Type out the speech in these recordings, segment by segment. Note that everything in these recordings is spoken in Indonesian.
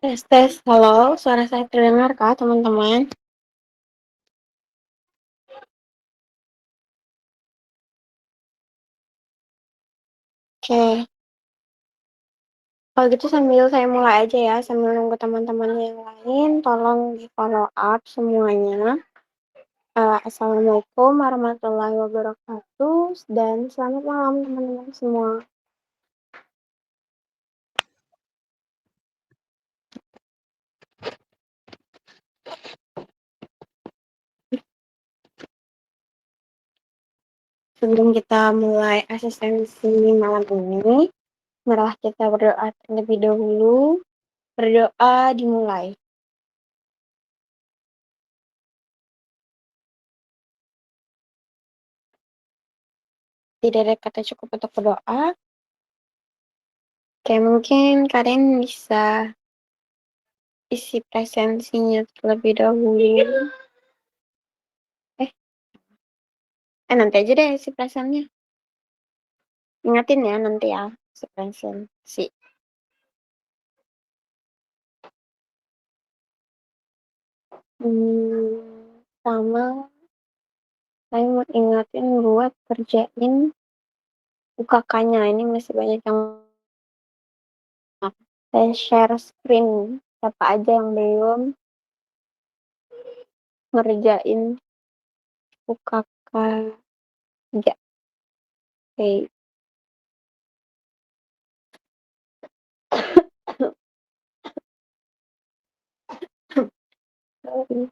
Tes tes, halo, suara saya terdengar kah teman-teman? Oke, kalau gitu sambil saya mulai aja ya, sambil nunggu teman-teman yang lain, tolong di-follow up semuanya. Assalamualaikum warahmatullahi wabarakatuh, dan selamat malam teman-teman semua. Sebelum kita mulai asistensi malam ini, marilah kita berdoa terlebih dahulu. Berdoa dimulai. Tidak ada kata cukup untuk berdoa. Oke, mungkin kalian bisa isi presensinya terlebih dahulu. Eh, nanti aja deh isi presennya. Ingatin ya nanti ya, isi presensi. Sama saya mau ingatin buat kerjain UKK-nya. Ini masih banyak yang saya share screen. Siapa aja yang belum ngerjain UKK 3. Oke. Sorry.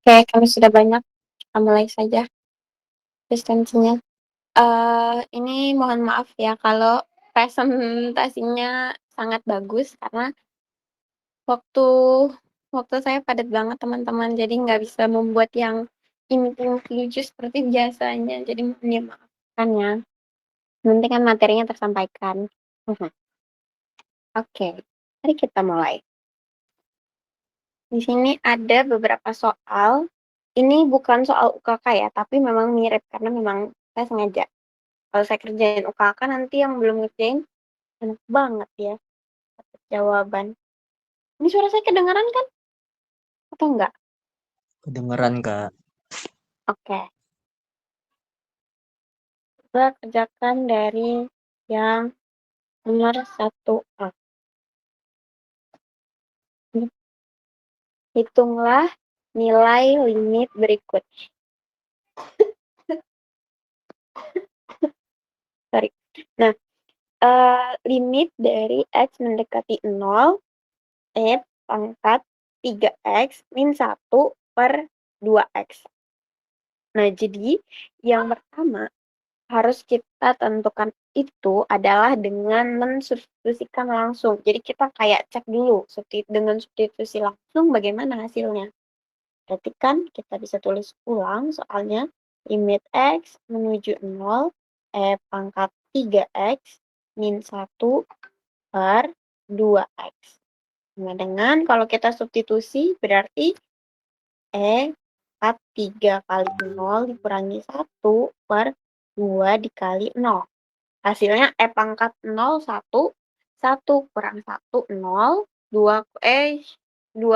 Oke, kami sudah banyak. Kita mulai saja presentasinya. Ini mohon maaf ya kalau presentasinya sangat bagus karena waktu waktu saya padat banget teman-teman, jadi nggak bisa membuat yang image lucu seperti biasanya. Jadi mohon dimaafkan ya. Nanti kan materinya tersampaikan. Oke, mari kita mulai. Di sini ada beberapa soal. Ini bukan soal UKK ya, tapi memang mirip karena memang saya sengaja. Kalau saya kerjain UKK nanti yang belum ngerjain enak banget ya dapat jawaban. Ini suara saya kedengaran kan? Atau enggak? Kedengeran, Kak. Oke. Coba kerjakan dari yang nomor 1A. Hitunglah nilai limit berikut. Sorry. Nah, limit dari X mendekati 0, pangkat 3X min 1 per 2X. Nah, jadi yang pertama harus kita tentukan itu adalah dengan mensubstitusikan langsung. Jadi kita kayak cek dulu dengan substitusi langsung bagaimana hasilnya. Berarti kan kita bisa tulis ulang soalnya limit X menuju 0, pangkat 3X min 1 per 2X. Nah, dengan kalau kita substitusi berarti pangkat 3 kali 0 dikurangi 1 per 2 dikali 0. Hasilnya pangkat 0, 1. 1 kurang 1, 0. 2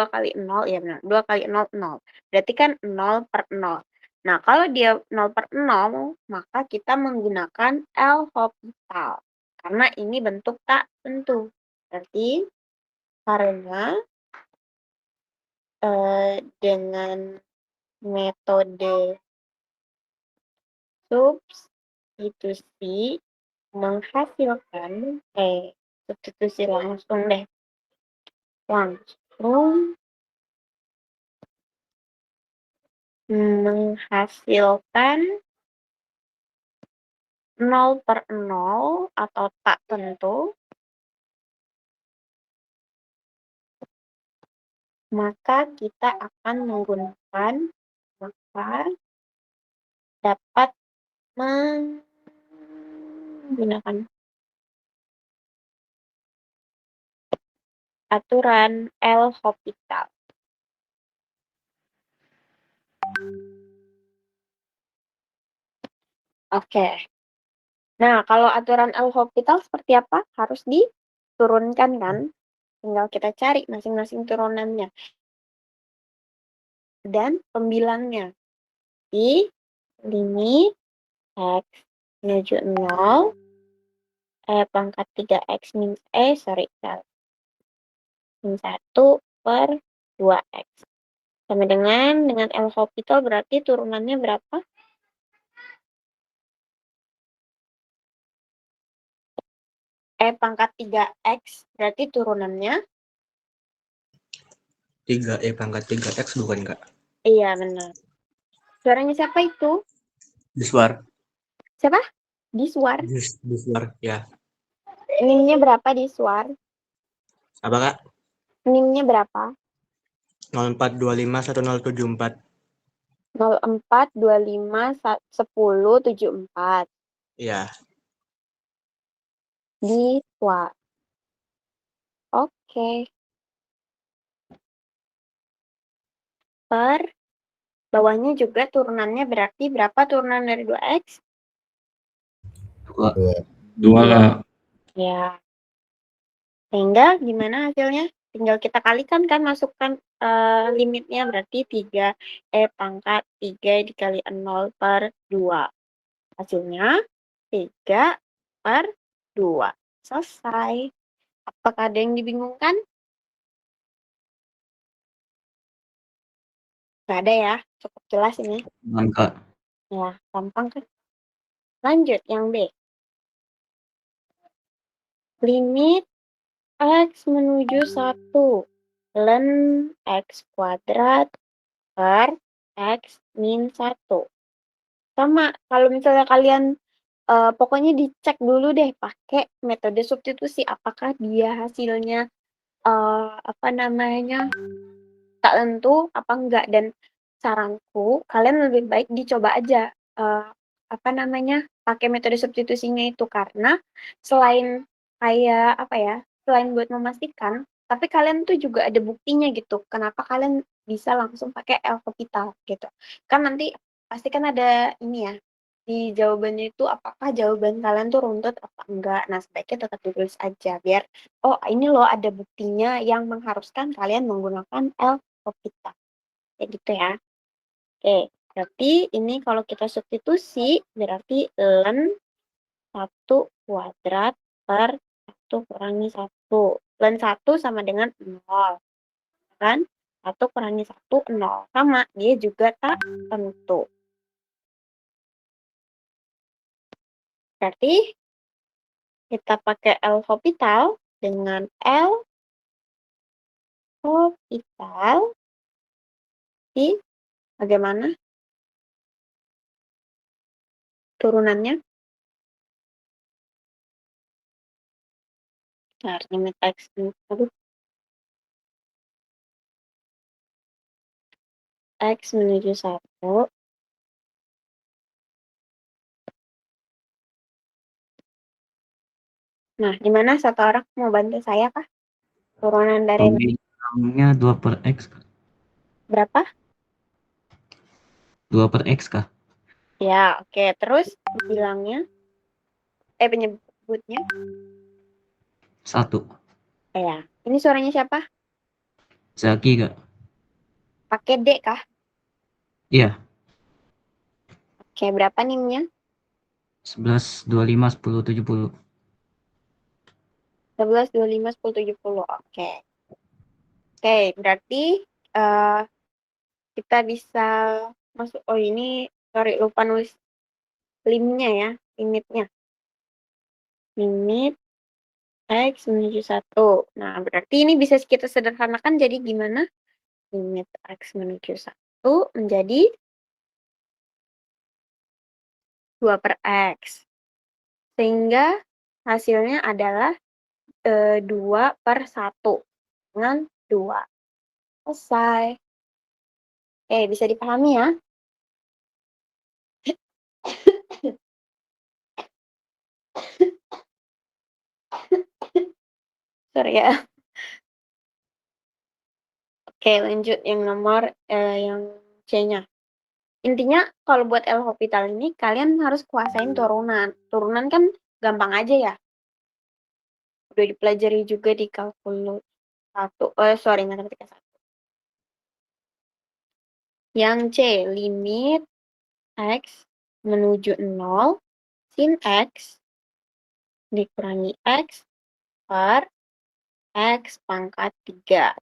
kali 0, ya benar. 2 kali 0, 0. Berarti kan 0 per 0. Nah, kalau dia 0 per 0, maka kita menggunakan L'Hopital. Karena ini bentuk tak tentu. Berarti karena dengan metode substitusi menghasilkan substitusi langsung deh. Langsung menghasilkan 0 per 0 atau tak tentu, maka kita akan dapat menggunakan aturan L'Hopital. Oke. Nah, kalau aturan L'Hopital seperti apa? Harus diturunkan kan? Tinggal kita cari masing-masing turunannya. Dan pembilangnya. Di limit X menuju 0, pangkat 3X min, min 1 per 2X. Sama dengan L'Hopital berarti turunannya berapa? Pangkat 3X berarti turunannya? 3 pangkat 3X bukan, Kak? Iya, benar. Suaranya siapa itu? Diswar. Siapa? Diswar. Diswar, ya. Nimnya berapa Diswar? Apa, Kak? Nimnya berapa? 04251074. 04251074. Iya. Diswar. Oke. Per bawahnya juga turunannya berarti berapa turunan dari 2X? 2. Ya. Sehingga gimana hasilnya? Tinggal kita kalikan kan, masukkan limitnya berarti 3 pangkat 3 dikali 0 per 2. Hasilnya 3 per 2. Selesai. Apakah ada yang dibingungkan? Gak ada ya, cukup jelas ini. Kak. Ya, gampang kan? Lanjut yang B. Limit X menuju 1 ln X kuadrat per X min 1. Sama, kalau misalnya kalian pokoknya dicek dulu deh pakai metode substitusi apakah dia hasilnya apa namanya tak tentu apa enggak, dan saranku kalian lebih baik dicoba aja apa namanya pakai metode substitusinya itu, karena selain kayak apa ya, selain buat memastikan, tapi kalian tuh juga ada buktinya gitu kenapa kalian bisa langsung pakai L'Hopital gitu kan. Nanti pasti kan ada ini ya di jawabannya itu apakah jawaban kalian tuh runtut apa enggak. Nah, sebaiknya tetap ditulis aja biar oh ini loh ada buktinya yang mengharuskan kalian menggunakan L'Hopital. Kayak gitu ya. Oke, berarti ini kalau kita substitusi berarti ln 1 kuadrat per 1 kurangi 1. Ln 1 sama dengan 0. Kan? 1 kurangi 1, 0. Sama, dia juga tak tentu. Berarti kita pakai L'Hopital dengan L'Hopital di bagaimana turunannya? Nah, limit X X menuju 1. Nah, gimana satu orang mau bantu saya kah? Turunan dari Nominalnya 2 per X. berapa? 2 per X kah? Ya, oke. Terus bilangnya, penyebutnya? 1. Ya, ini suaranya siapa? Zaki kak? Pakai D kah? Iya. Oke, berapa NIM-nya? 11, 25, 10, 70. 11, 25, 10, 70. Oke. Oke, berarti eh kita bisa masuk. Oh, ini sorry lupa nulis limnya ya, limitnya. Limit X menuju 1. Nah, berarti ini bisa kita sederhanakan jadi gimana? Limit X menuju 1 menjadi 2 per X. Sehingga hasilnya adalah 2 per 1 dengan 2. Selesai. Bisa dipahami ya? Sorry ya. Oke, lanjut yang nomor yang C-nya. Intinya kalau buat L'Hopital ini kalian harus kuasain turunan. Turunan kan gampang aja ya. Udah dipelajari juga di kalkulus 1. Sorry, matematika 1. Yang C, limit X menuju 0 sin X dikurangi X per X pangkat 3.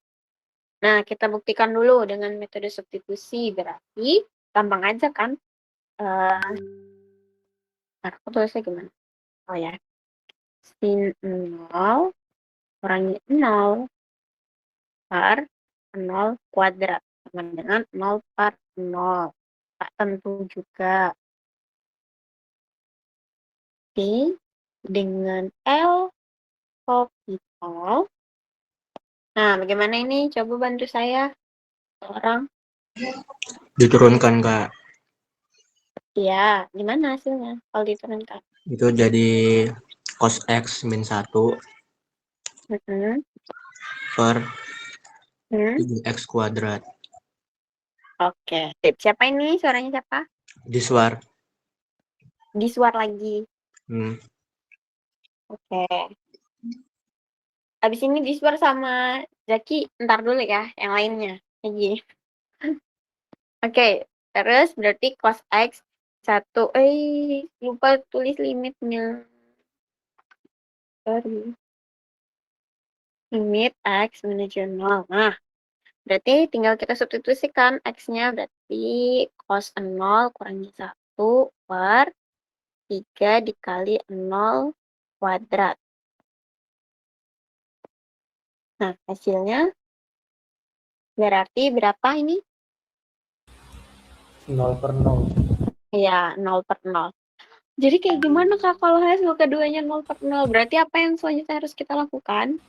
Nah, kita buktikan dulu dengan metode substitusi. Berarti gampang aja kan? Aku tulisnya gimana? Oh ya, sin 0 kurangi 0 per 0 kuadrat. Sama dengan 0 per 0. Tak tentu juga. Oke, dengan L'Hopital. Nah, bagaimana ini? Coba bantu saya. Orang. Diturunkan Kak. Ya, gimana hasilnya kalau diturunkan? Itu jadi cos X min 1 per 7X kuadrat. Oke. Sip. Siapa ini? Suaranya siapa? Diswar. Diswar lagi. Oke. Habis ini Diswar sama Zaki ntar dulu ya, yang lainnya. Lagi. Oke. Terus berarti cos X 1. Lupa tulis limitnya. Sorry. Limit X menuju 0. Nah, berarti tinggal kita substitusikan X-nya. Berarti cos 0 kurangi 1 per 3 dikali 0 kuadrat. Nah, hasilnya berarti berapa ini? 0/0. Iya, 0/0. Jadi kayak gimana Kak kalau hasil keduanya 0/0? Berarti apa yang selanjutnya harus kita lakukan?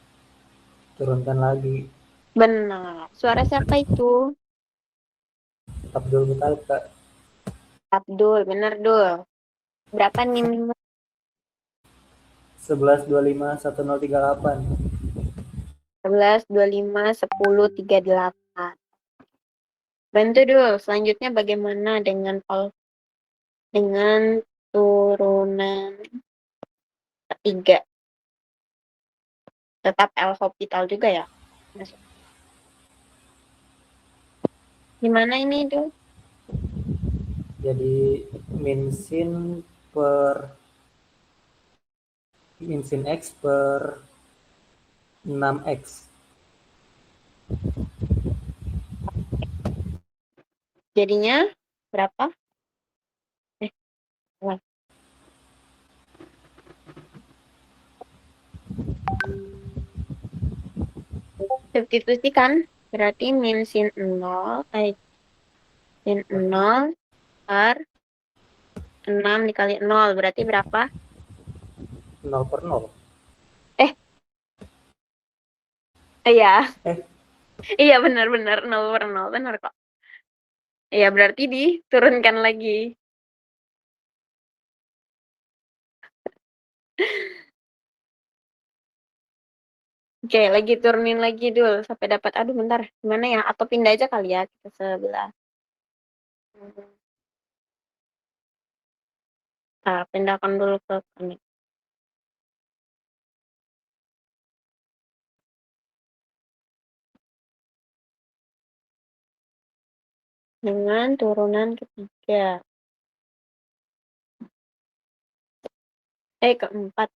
Turunkan lagi. Benar. Suara siapa itu? Abdul Mutalib, Kak. Abdul, benar Dul. Berapa nih minimal? 11251038. 11, 25, 10, 38. Bantu Dul. Selanjutnya bagaimana dengan turunan ketiga? Tetap L'Hopital juga ya? Masuk. Gimana ini Dul? Jadi min sin X per 6X. Jadinya berapa? Ulang. Substitusi kan? Berarti min sin 0 per 6 dikali 0. Berarti berapa? 0/0. Iya. Eh. Iya benar-benar 0/0. Benar kok. Iya berarti diturunkan lagi. Oke, lagi turunin lagi dulu sampai dapat. Aduh, bentar. Gimana ya? Atau pindah aja kali ya ke sebelah. Nah, pindahkan dulu ke kanan. Dengan turunan ketiga. Keempat.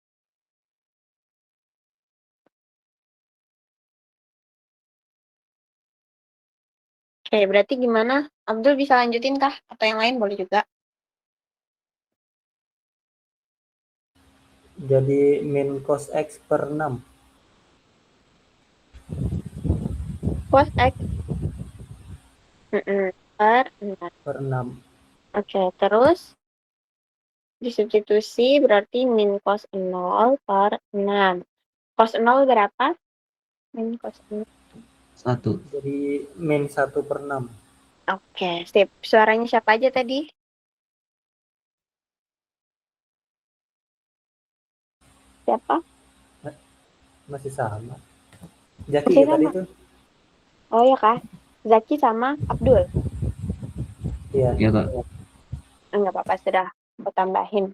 Oke, berarti gimana? Abdul bisa lanjutin kah? Atau yang lain boleh juga? Jadi min cos X per 6. Cos X. Per 6. Per 6. Oke, terus disubstitusi berarti min cos 0 per 6. Cos 0 berapa? Min cos 0. 1. Jadi min 1/6. Oke, sip. Suaranya siapa aja tadi? Siapa? Masih sama. Jaki Masih ya tadi sama. tuh? Oh ya kah? Zaki sama Abdul. Iya. Ya, Kak. Enggak apa-apa, sudah aku tambahin.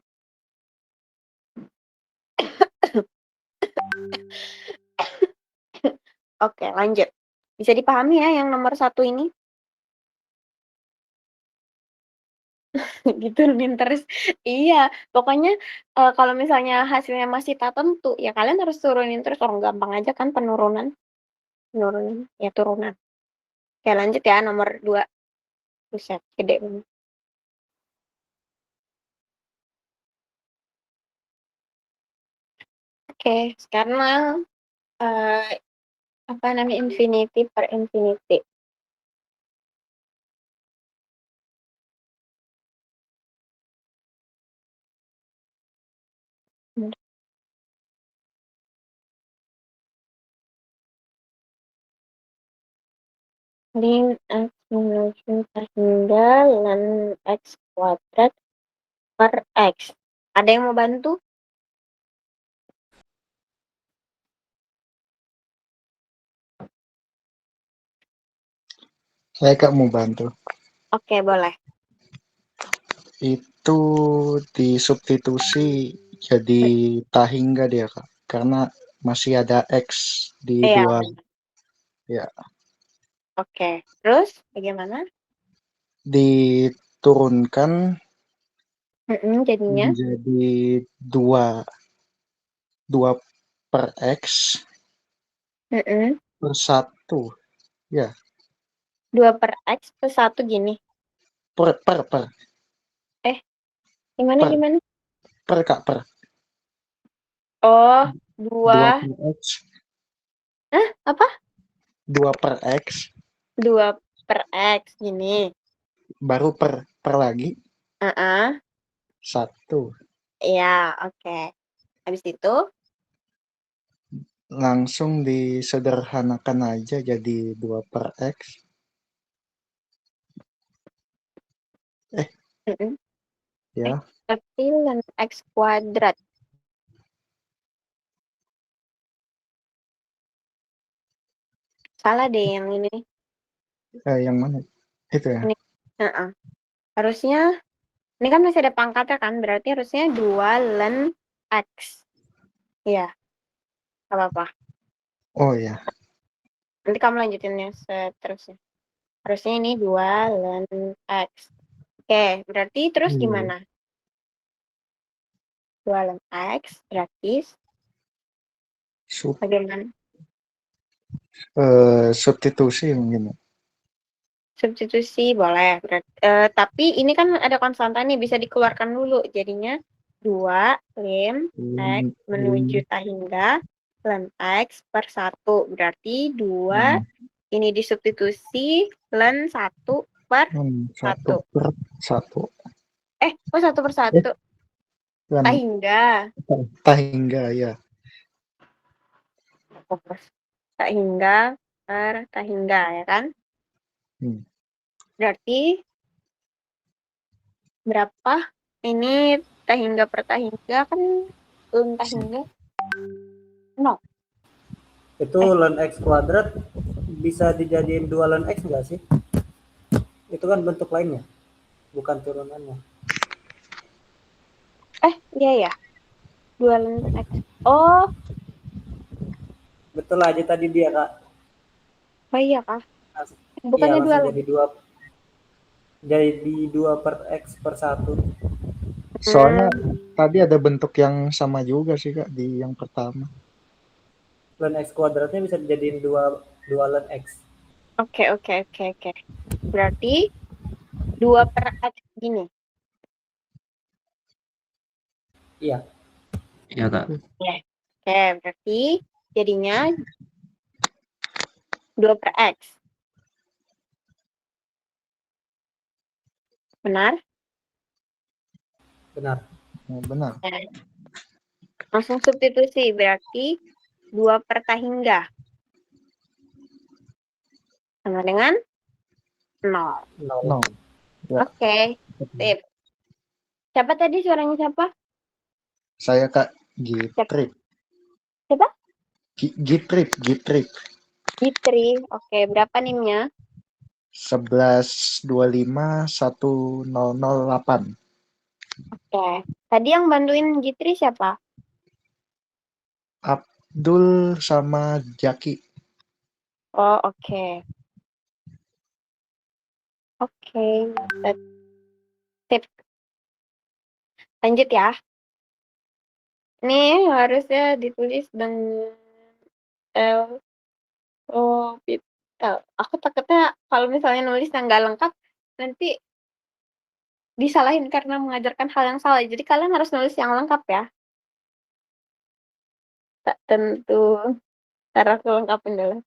Oke, lanjut. Bisa dipahami ya yang nomor 1 ini? Diturunin terus. Iya, pokoknya kalau misalnya hasilnya masih tak tentu, ya kalian harus turunin terus. Orang gampang aja kan penurunan. Penurunan, ya turunan. Oke, lanjut ya nomor 2. Buset, gede banget. Oke, sekarang apa namanya infinity per infinity. Ln x menuju hingga ln x kuadrat per x. Ada yang mau bantu? Saya Kak mau bantu. Oke, boleh. Itu disubstitusi jadi tak hingga dia Kak. Karena masih ada X di Iya, dua. benar. Ya. Oke, terus bagaimana? Diturunkan Jadinya menjadi 2 per X per 1. Ya, 2 per x plus 1 gini. per. Gimana, Per. gimana? Per Kak, per. Oh, 2 2. per X. Apa? 2 per X 2 per x gini. baru per lagi Heeh. 1. Ya, oke. Habis itu, Langsung disederhanakan aja jadi 2 per X. mm-mm. Ya, Tapi ln X kuadrat. Salah deh yang ini. yang mana? Itu ya. Ini. Heeh. Harusnya, ini kan masih ada pangkatnya kan, berarti harusnya 2 ln X. Iya, nggak apa-apa. Oh ya, Nanti kamu lanjutinnya seterusnya. Harusnya ini 2 ln X. Oke, berarti terus Iya. gimana? 2 ln X berarti bagaimana? Substitusi mungkin. Substitusi boleh. Tapi ini kan ada konstanta nih, bisa dikeluarkan dulu. Jadinya 2 ln X menuju tahingga ln X per 1. Berarti 2 ini disubstitusi ln 1 per 1. 1 per 1. Kok 1 per 1? Tahingga. Tahingga ya. Tahingga per tahingga ya kan? Berarti berapa? Ini tahingga per tahingga kan ln tahingga 0. Itu ln X kuadrat bisa dijadiin 2 ln X nggak sih? Itu kan bentuk lainnya, bukan turunannya. Iya ya. 2 ln X. Oh, Betul aja tadi dia, Kak. oh iya kah? Iya, Bukannya 2 langsung ln. jadi 2 per X per 1. Soalnya tadi ada bentuk yang sama juga sih Kak di yang pertama. Ln X kuadratnya bisa dijadiin 2 ln X. Oke. Berarti 2 per X gini. Iya. Iya, Kak. Oke, berarti jadinya 2 per X. Benar? Benar. Benar. Langsung substitusi, berarti 2 per tahingga. Sama dengan 0. 0. Ya. Oke, sip. Siapa tadi suaranya siapa? Saya Kak Gitrip. Siapa? Gitrip. Gitri. Oke, berapa NIM-nya? 11251008. Oke. Tadi yang bantuin Gitri siapa? Abdul sama Jaki. Oh, oke. Oke. Sip. Lanjut ya. Ini harusnya ditulis dengan L. Oh, aku takutnya kalau misalnya nulis yang nggak lengkap, nanti disalahin karena mengajarkan hal yang salah. Jadi kalian harus nulis yang lengkap ya. Tak tentu. Ntar aku lengkapin dulu.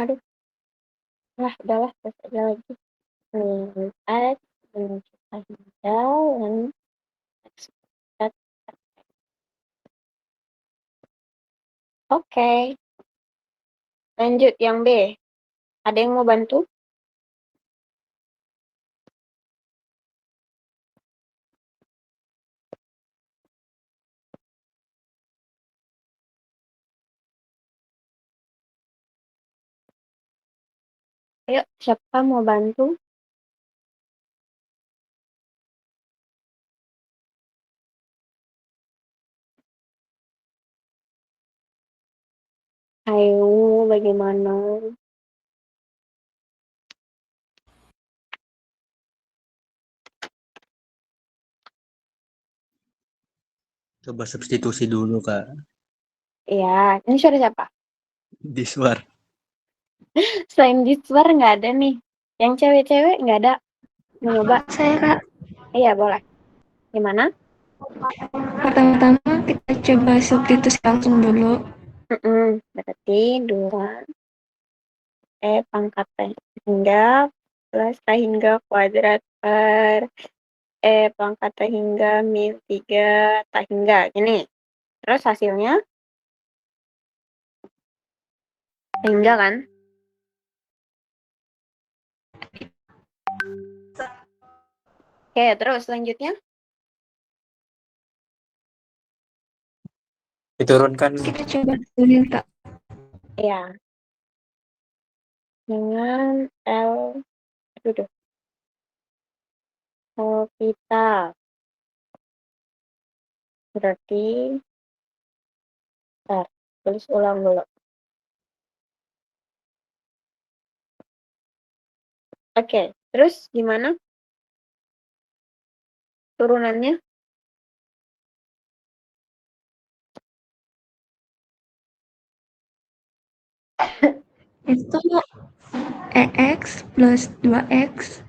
Aduh. Nah, udahlah. Terus aja lagi. X menuju tahingga dan X. Oke. Lanjut yang B. Ada yang mau bantu? Ayo, siapa mau bantu? Ayo, bagaimana? Coba substitusi dulu Kak. Iya, ini suara siapa? Diswar. Selain Diswar nggak ada nih. Yang cewek-cewek nggak ada. Mau nyoba? Saya Kak. Iya, boleh. Gimana? Pertama-tama kita coba substitusi langsung dulu. Berarti 2 pangkat T hingga plus T hingga kuadrat per pangkat T hingga min 3 T hingga. Gini. Terus hasilnya? T hingga kan? Oke, terus selanjutnya? Diturunkan. Kita coba turunin, Kak. Ya. Dengan L, aduh, L kita. Berarti, bentar, tulis ulang dulu. Oke, terus gimana turunannya? Itu EX plus 2X.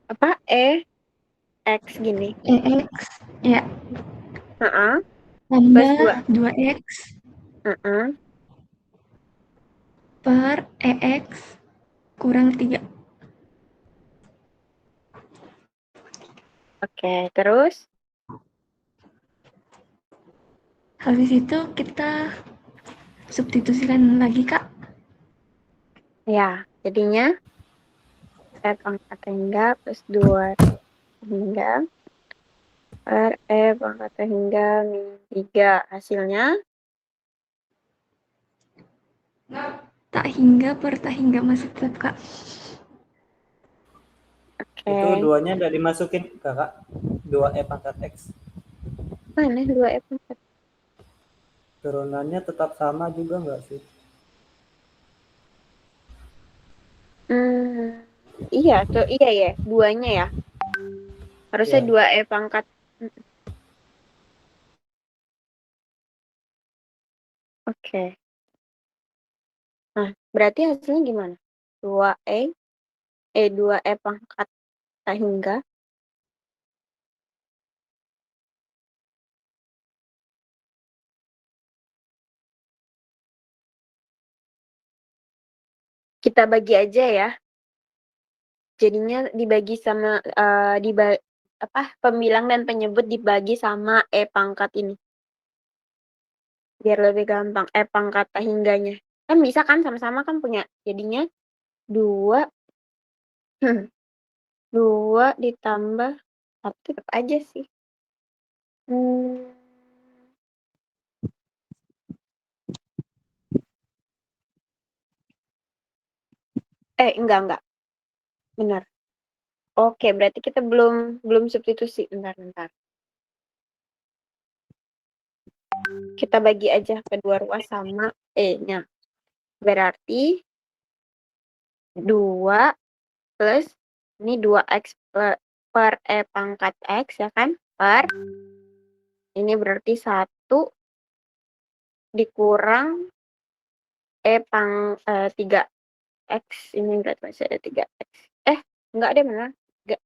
Apa? X gini. EX, ya. Heeh. Tambah Plus 2. 2X Heeh. per EX kurang 3. Oke, terus? Habis itu kita substitusikan lagi, Kak. Ya, jadinya pangkat hingga plus 2 hingga per pangkat hingga min 3. Hasilnya? Tak hingga per tak hingga masih tetap, Kak. Oke. Itu duanya udah dimasukin kakak. 2E pangkat X. Mana 2 pangkat? Turunannya tetap sama juga nggak sih? Iya, tuh iya ya, duanya ya. Harusnya Iya. 2 pangkat. Oke. Nah, berarti hasilnya gimana? 2 pangkat tak hingga kita bagi aja ya. Jadinya dibagi sama pembilang dan penyebut dibagi sama pangkat ini. Biar lebih gampang pangkat tak hingganya. Kan bisa kan sama-sama kan punya. Jadinya 2 2 ditambah 1 tetap aja sih. Enggak. Benar. Oke, berarti kita belum substitusi. Bentar. Kita bagi aja kedua ruas sama E-nya. Berarti 2 plus ini 2X per E pangkat X ya kan? Per ini berarti 1 dikurang 3X. Ini berarti masih ada 3X. Enggak deh benar. Enggak.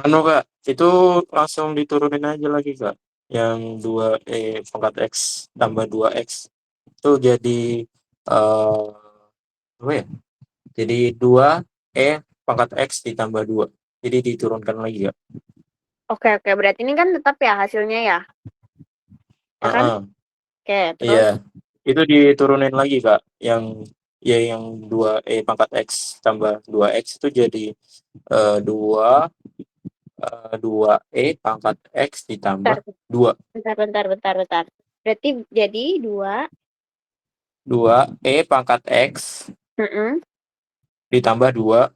Anu kak, itu langsung diturunin aja lagi kak. Yang 2E pangkat X tambah 2X. Itu jadi apa ya? Jadi 2E pangkat X ditambah 2. Jadi diturunkan lagi kak. Oke, berarti ini kan tetap ya hasilnya ya. Ya kan? Oke, terus Iya, itu diturunin lagi kak. Yang 2E pangkat X tambah 2X itu jadi 2E pangkat X ditambah 2. bentar. Berarti jadi 2E pangkat X ditambah 2.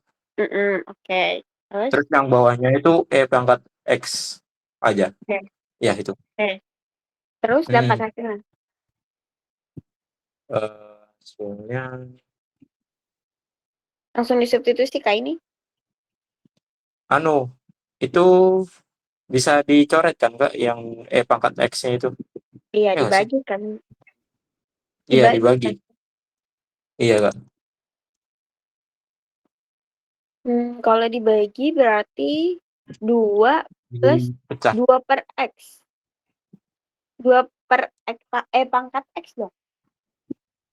Oke. Terus yang bawahnya itu E pangkat X aja. Oke. Ya, itu. Terus dapat hasilnya. Hasilnya Langsung disubstitusi kayak ini. itu bisa dicoret kan kak yang E pangkat X-nya itu? Iya, Ya nggak sih? dibagi kan. Iya, dibagi. Iya kak. Kalau dibagi berarti 2 plus Pecah. 2 per X. 2 per X, pangkat X dong.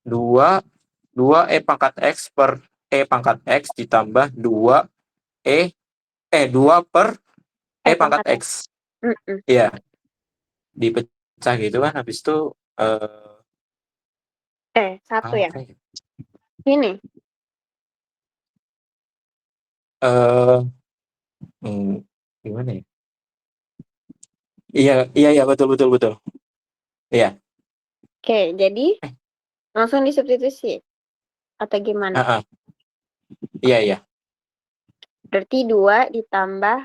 2 E pangkat X per E pangkat X ditambah 2 per E pangkat X. Mm-mm. Iya. Dipecah gitu kan, habis itu 1 ya. apa ya? Ini. Gimana ya? Iya, betul. Iya. Oke, jadi langsung disubstitusi atau gimana? Iya. Berarti 2 ditambah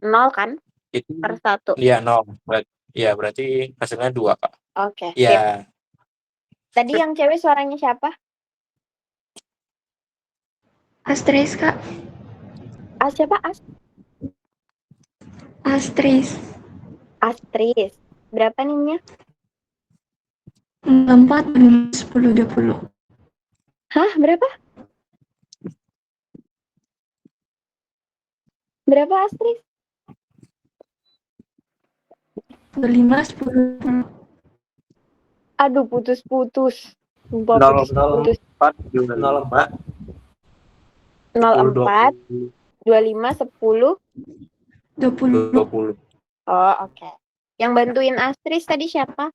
0 kan Itu per 1. iya 0. Berarti hasilnya 2, Kak. Oke, sip. Iya. Tadi yang cewek suaranya siapa? Astris, Kak. Siapa? Astris. Astris. Berapa nimnya? 4, 10, 20. Hah, berapa? Berapa Astris? 25, 10, 20. Aduh, putus-putus. Sumpah 0, putus-putus. 4, 25, 04, 25, 10. 20. 20. Oh, oke. Yang bantuin Astris tadi siapa?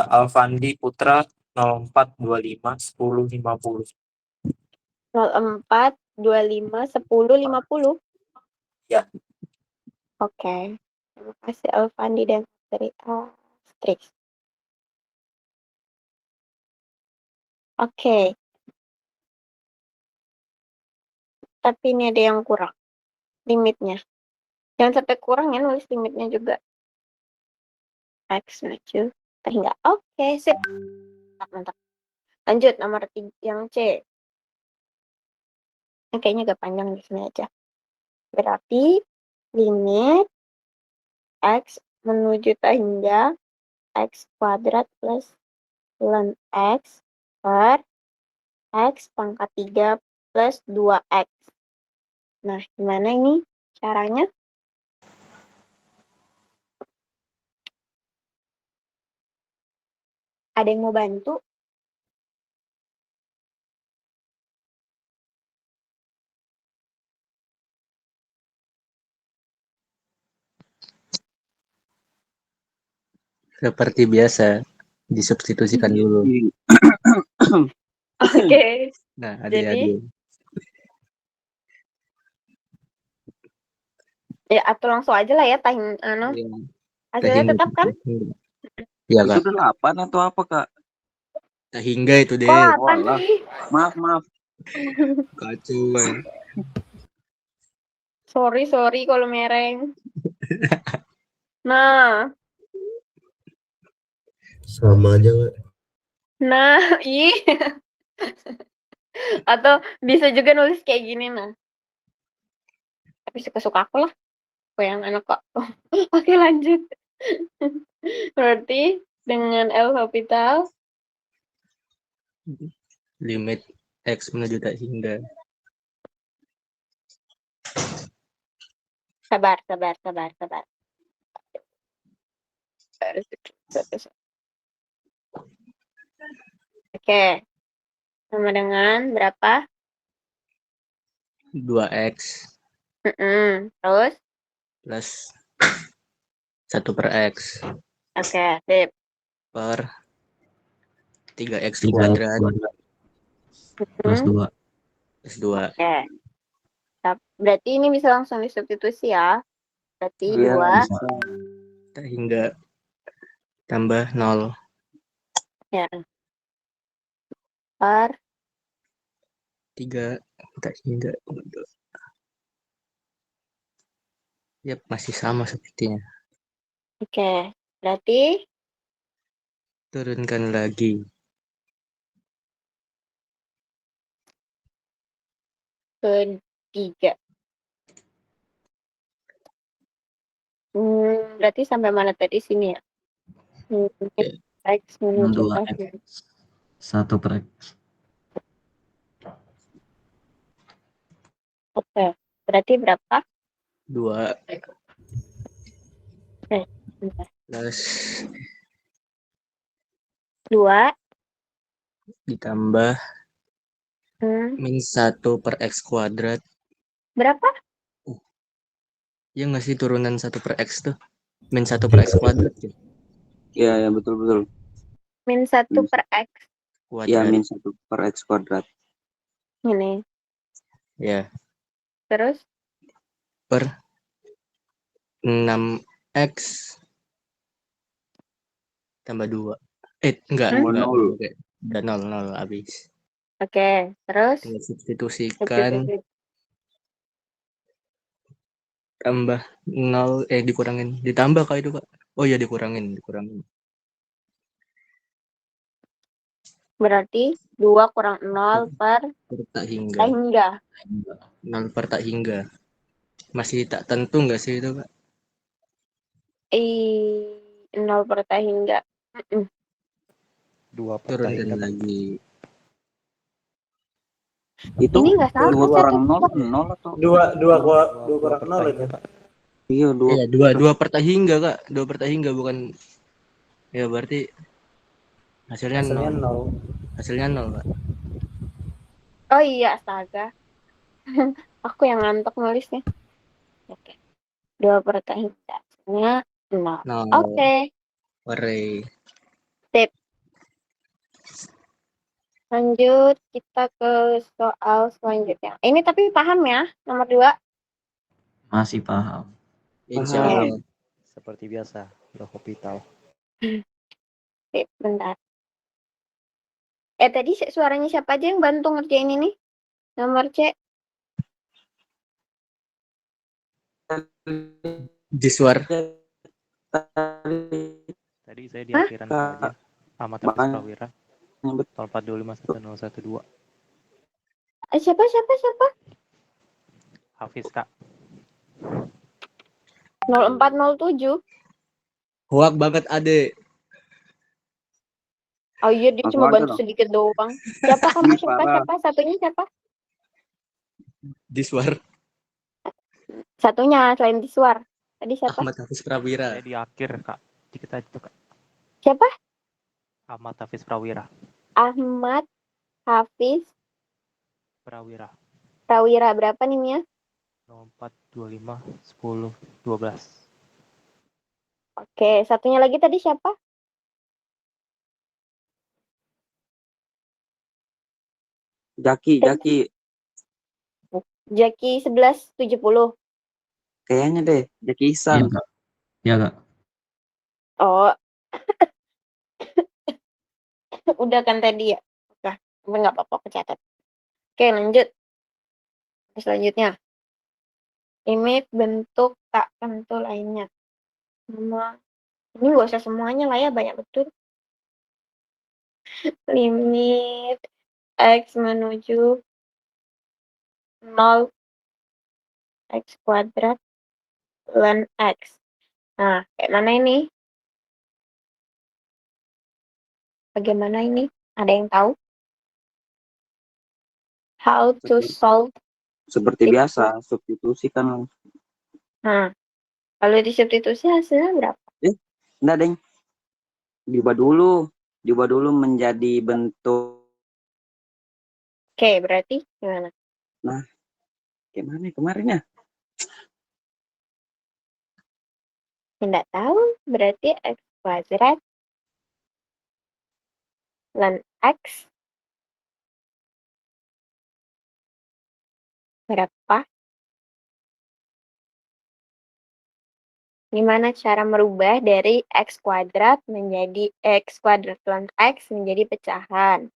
Alfandi Putra 04, 25, 10, 50. 04, 25, 10, 50. Ya. Oke. Terima kasih Alfandi dan Astris. Oke. Tapi ini ada yang kurang. Limitnya. Jangan sampai kurang ya nulis limitnya juga. X maju. Enggak. Oke, sip. Mantap. Lanjut nomor 3 yang C. Ini kayaknya agak panjang di sini aja. Berarti limit X menuju hingga X kuadrat plus ln X per X pangkat 3 plus 2X. Nah, gimana ini caranya? Ada yang mau bantu? Seperti biasa, disubstitusikan dulu. Oke. Nah, Jadi, adik-adik. ya atau langsung aja lah ya hasilnya tetap kan? Iya, Itu Kak. 8 atau apa, Kak? Hingga itu deh. Kok 8 Walah. sih? Maaf. Kacau, ya. Sorry kalau mereng. Nah, Sama aja nggak? nah, ih. Atau bisa juga nulis kayak gini, nah. Tapi suka-suka aku lah. Aku yang enak kok. Oke, lanjut. Berarti dengan L'Hopital Limit X menuju tak hingga. sabar. Oke. Sama dengan berapa? 2X Terus? plus 1 per X Oke, sip. per 3X 3 kuadrat plus 2. plus 2. Oke. Berarti ini bisa langsung disubstitusi ya. Berarti Iya, 2 bisa. Tak hingga tambah 0 ya. Per 3 tak hingga. Yap, masih sama sepertinya. Oke. Berarti Turunkan lagi. ke 3. Berarti sampai mana tadi sini ya? X menuju 2X 1 per X. Oke. Berarti berapa? 2 Bentar. plus 2. ditambah Hmm. min 1 per X kuadrat. Berapa? Ya nggak sih turunan 1 per X tuh? Min 1 per X kuadrat ya? Iya, ya betul. Min 1 per X. Iya, Kuadrat. min 1 per X kuadrat. Ini. Ya, Terus? per 6X tambah 2. Enggak. Nol. Oke. Udah 0 habis. Oke. Terus? Tinggal substitusikan. Tambah 0, dikurangin. Ditambah kak itu kak. Oh iya dikurangin. Berarti 2 kurang 0 per Per tak hingga. tak hingga. 0 per tak hingga. Masih tak tentu nggak sih itu kak? 0 per tak hingga. 2 per tak hingga. Turunkan lagi. Itu Ini nggak sama, 2 Satu. kurang 0 atau? 2 kurang 0 itu. Iya, 2. Iya, 2 per tak hingga kak. 2 per tak hingga bukan. Ya berarti hasilnya 0. 0. Hasilnya 0 kak. Oh iya, astaga. Aku yang ngantuk nulisnya. Oke. 2 per tak hingga. Hasilnya 0. 0. Oke. Hore. Sip. Lanjut kita ke soal selanjutnya. Ini tapi paham ya, nomor 2? Masih paham. Insya Paham. Allah. Seperti biasa, udah kopi tahu. Sip, bentar. Tadi suaranya siapa aja yang bantu ngerjain ini? Nomor C. Jiswar. Tadi saya di akhiran saja. Ahmad Hafiz Makanya. Prawira. Betul. 4251012. Siapa? Hafiz kak. 0407. Hoak banget ade. Oh iya, dia Langsung cuma aja bantu dong. sedikit doang. Siapa kamu? Parah. Siapa? Satunya siapa? Jiswar. Satunya selain Diswar. Tadi siapa? Ahmad Hafiz Prawira. Saya di akhir kak. Dikit aja tuh kak. Siapa? Ahmad Hafiz Prawira. Ahmad Hafiz Prawira. Prawira. Berapa nimnya? 04251012. Oke, satunya lagi tadi siapa? Jaki. Jaki 1170. Kayaknya deh, Jaki Iya Ihsan. kak. Iya kak. Oh. Udah kan tadi ya? Oke, tapi nggak apa-apa, kecatat. Oke, lanjut. Selanjutnya. Image bentuk tak tentu lainnya. Ini nggak usah semuanya lah ya, banyak betul. Limit X menuju 0 X kuadrat ln X. Nah, kayak mana ini? Bagaimana ini? Ada yang tahu? How to solve? Seperti biasa, substitusi kan. Nah, kalau disubstitusi hasilnya berapa? Enggak, Deng. Diubah dulu menjadi bentuk. Oke, berarti gimana? Nah, gimana kemarin ya? Tidak tahu, berarti X kuadrat ln X berapa? Gimana cara merubah dari X kuadrat menjadi X kuadrat ln X menjadi pecahan?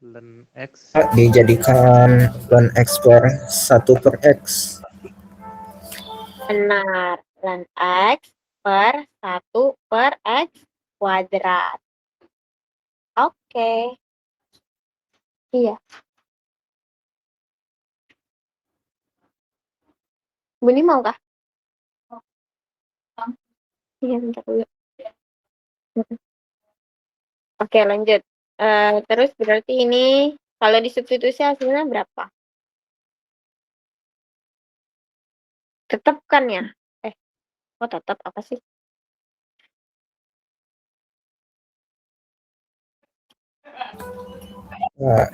Ln X. Dijadikan ln X per 1 per X. Benar, ln X per 1 per X kuadrat. Oke. Iya. Buni mau kah? Iya, bentar dulu. Oke, lanjut. Terus berarti ini kalau disubstitusi hasilnya berapa? Tetap kan ya? Oh tetap apa sih? Nah,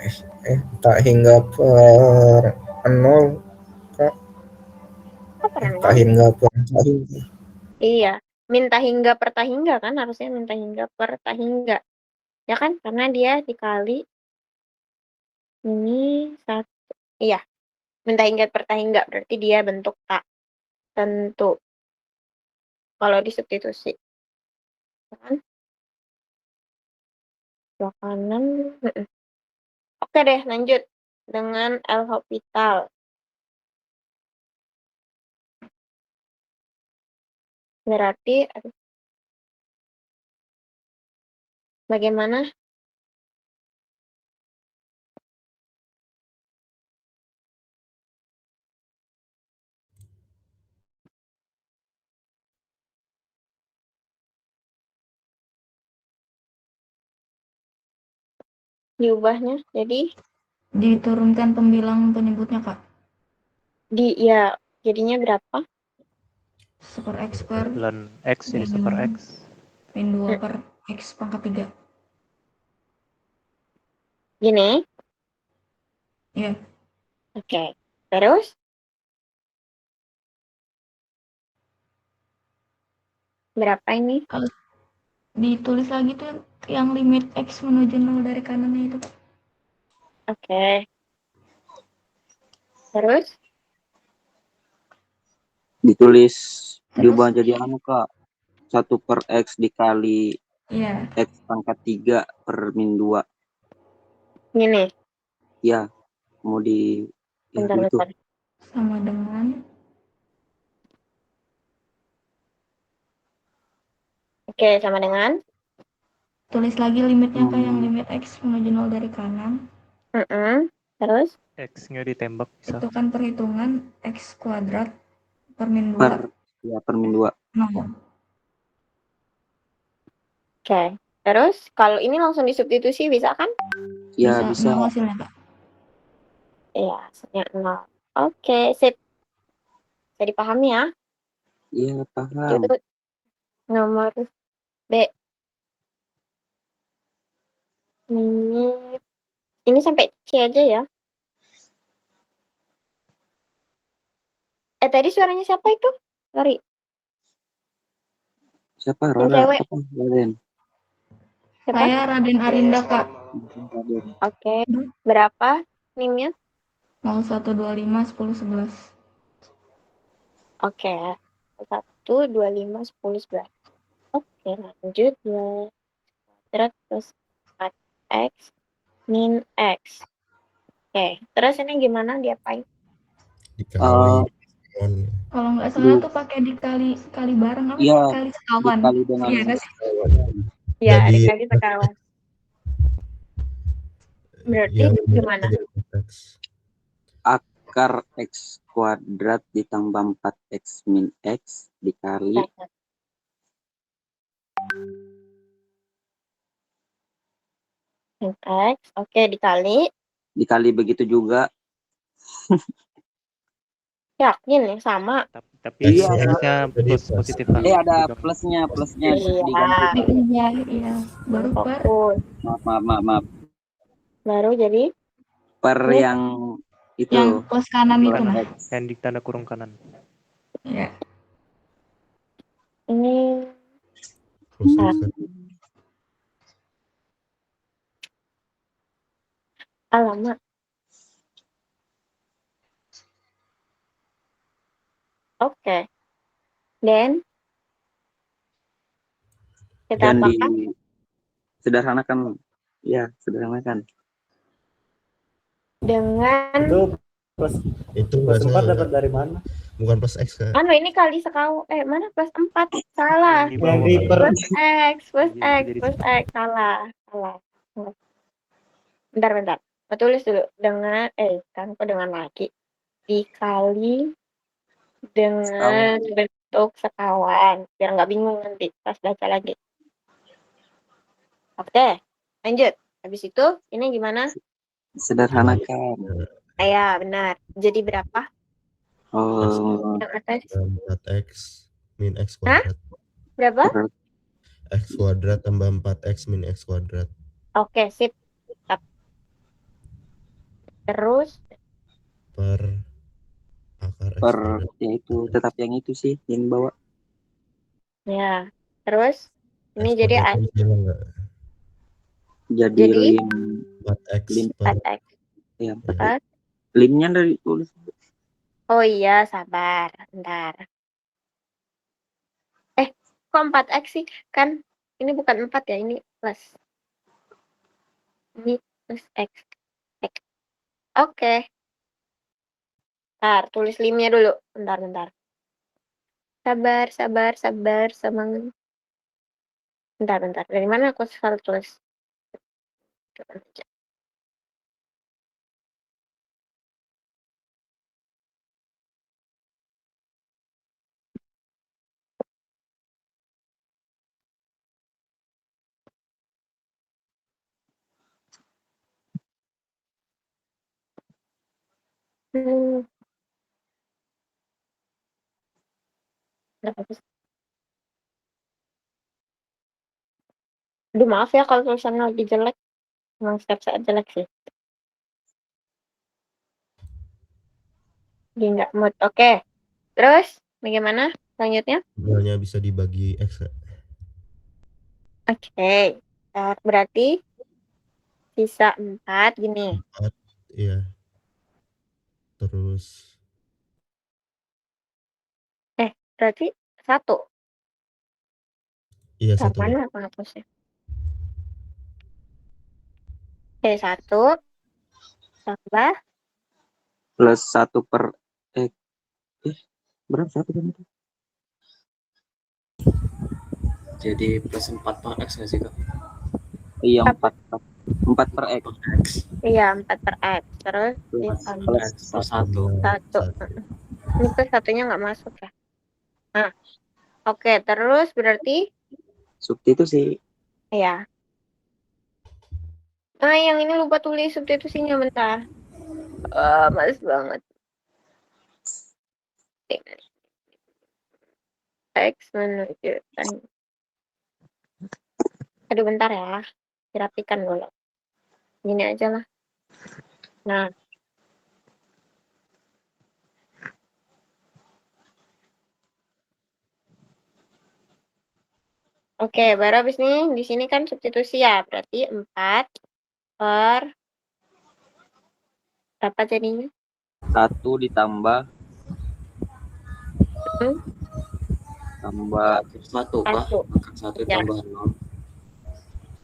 tak hingga per 0 Kak. Apa yang Tak hingga per tak hingga. Iya, minta hingga per tahingga kan harusnya minta hingga per tahingga. Ya kan? Karena dia dikali ini satu. Iya, minta hingga per tahingga berarti dia bentuk tak tentu. Kalau disubstitusi. Kan? Dua kanan. Oke deh, lanjut dengan L'Hopital. Berarti bagaimana? Diubahnya jadi Diturunkan pembilang penyebutnya, Kak. ya jadinya berapa? Super X per ln X jadi super X. min 2 per X pangkat 3. Gini. Iya. Oke. Terus? Berapa ini? Kalau ditulis lagi tuh yang limit X menuju 0 dari kanannya itu. Oke. Terus? Ditulis diubah jadi anu Kak. 1 per X dikali Iya. X pangkat 3 per min 2. Gini. Ya, mau di Bentar, itu. bentar. Sama dengan Oke, sama dengan tulis lagi limitnya kayak yang limit X menuju 0 dari kanan. Terus? X-nya ditembak bisa. Itu kan perhitungan X kuadrat per min 2. Per min 2. 0. Oke. Terus kalau ini langsung disubstitusi bisa kan? Ya, bisa. 0 hasilnya, Kak. Iya, hasilnya 0. Oke, sip. Bisa dipahami ya? Iya, paham. Lanjut. Nomor B. Ini sampai C aja ya. Tadi suaranya siapa itu? Sorry. Siapa? Yang Rara? cewek. Apa? Raden. Siapa? Saya Raden Arinda, Kak. Oke. Berapa NIM-nya? 0125 10 11. Oke. 1, 2, 5, 10, 11. Oke, lanjut. 2 kuadrat plus 4x min x. Oke, terus ini gimana diapain? Dikali Kalau nggak salah tuh pakai dikali bareng apa? Iya, Kali sekawan. dikali dengan Iya nggak sih? Iya, Jadi dikali sekawan. Berarti gimana? akar X kuadrat ditambah 4X min X dikali Min x, oke, dikali begitu juga. yakin ya sama. Tapi Iya, X-nya plus positif kan. ada plusnya diganti. Iya. Baru per. Maaf. Baru jadi Per ini yang itu. Yang plus kanan itu nah. Yang di tanda kurung kanan. Iya. ini alamat. Oke. Dan kita Dan apakan? sederhanakan. Ya, sederhanakan. Dengan itu plus 4 dapat dari mana? bukan plus X kan? anu ini kali sekawan. Mana plus 4? Salah. Yang di per Plus X. Salah. Bentar. Tulis dulu. Dengan kan kok dengan lagi. Dikali dengan bentuk sekawan. Biar nggak bingung nanti pas baca lagi. Oke, lanjut. Habis itu ini gimana? Sederhanakan. Ya, benar. Jadi berapa? Oh, Yang atas? 4x min x Hah? kuadrat. Berapa? X kuadrat tambah 4x min x kuadrat. Oke, sip. Tetap. Terus Per akar x per kuadrat. yaitu tetap yang itu sih yang bawa. ya. Terus ini X jadi kuadrat kan hilang nggak? Jadi Jadi? lim 4x Lim per 4x. ya. Apa? Limnya dari tulis. Oh iya, sabar. Bentar. Kok 4x sih? Kan ini bukan 4 ya, ini plus. Ini plus x. X. Oke. Bentar, tulis limnya dulu. Bentar. Sabar, semangat. Bentar. Dari mana aku salah tulis? Coba aja. Nggak bagus. Aduh, maaf ya kalau tulisannya lagi jelek. Emang setiap saat jelek sih. Jadi nggak mood. Oke. Terus, bagaimana selanjutnya? Sebenarnya bisa dibagi x nggak? Oke. Berarti sisa 4 gini. 4, iya. Terus Berarti 1. iya 1. Mana penghapusnya? Oke, 1 tambah Plus 1 per berapa 1 kan itu? Jadi plus 4 per x nggak sih kak? Iya 4 per x. iya 4 per x. Terus Plus ditambah X per 1. 1. Ini tuh satunya nggak masuk ya. Nah, oke. Terus berarti Substitusi. ya. Nah, yang ini lupa tulis substitusinya bentar. Males banget. X menunjukkan. Aduh, bentar ya. Dirapikan dulu. Gini aja lah. Nah. Oke, baru habis nih di sini kan substitusi ya. Berarti 4 per berapa jadinya? 1 ditambah tambah 1 kah? Akar 1 Ya. tambah 0.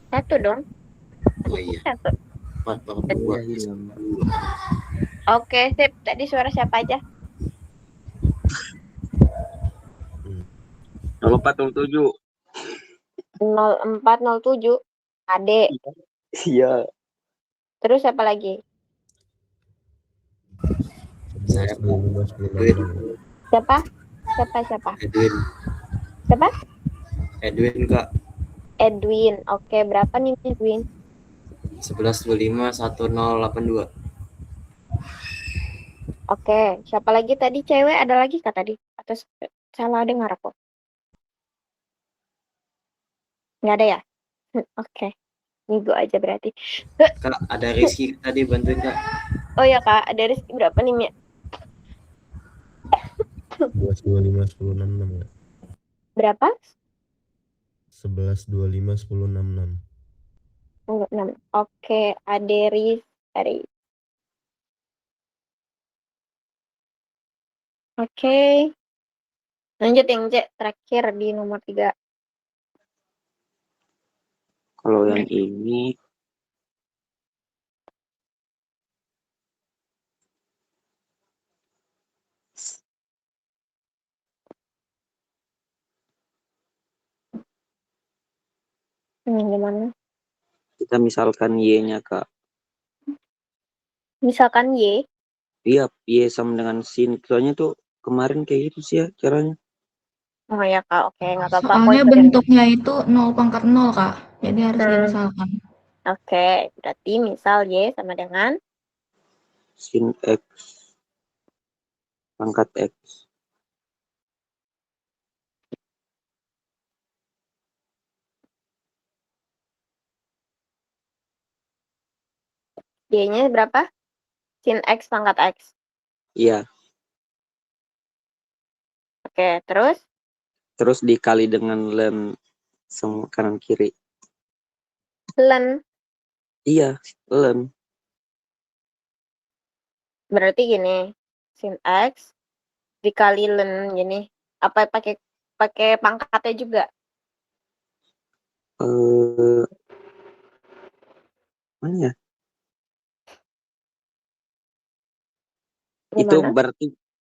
1 dong. Oh iya. 1. 4 per 2. Oke, sip. Tadi suara siapa aja? 0407. 0407. Ade. Iya. Terus apa lagi? Saya Edwin. Siapa? Edwin. Siapa? Edwin kak. Edwin. Oke, berapa nih Edwin? 11251082. Oke, siapa lagi tadi cewek? Ada lagi kak tadi? Atau salah dengar aku? Nggak ada ya? Oke, minggu aja berarti. Kak, ada Rizky tadi bantuin kak. Oh ya kak, ada Rizky berapa nih Mia? 11251066 ya. Berapa? 11251066. 6. Oke, Aderis dari. Oke. Lanjut yang C, terakhir di nomor 3. Kalau yang ini Gimana? kita misalkan Y-nya kak. Misalkan Y. Iya, Y sama dengan sin. Soalnya tuh kemarin kayak gitu sih ya caranya. Oh ya kak, oke nggak apa-apa. Soalnya bentuknya itu 0 pangkat 0 kak. Jadi harus dimisalkan. Oke, berarti misal Y sama dengan sin X pangkat X. Y-nya berapa? Sin X pangkat X. Iya, Oke, terus terus dikali dengan len semua kanan kiri. len. Iya, len. Berarti gini, sin X dikali len gini. Apa pakai pangkatnya juga? Mana ya? Itu Gimana?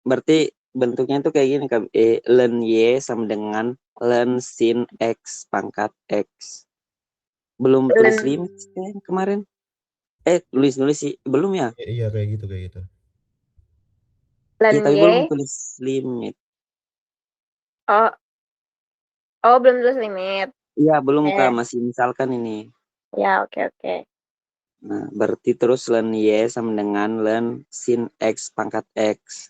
berarti bentuknya tuh kayak gini kan. Len Y sama dengan len sin X pangkat X. Belum tulis Len limit kemarin. Tulis sih. Belum ya? Iya kayak gitu kayak gitu. Iya, len tapi Y. belum tulis limit. Oh, belum tulis limit. Iya, belum Kak, Eh, masih misalkan ini. ya oke. Nah, berarti terus len Y sama dengan len sin X pangkat X.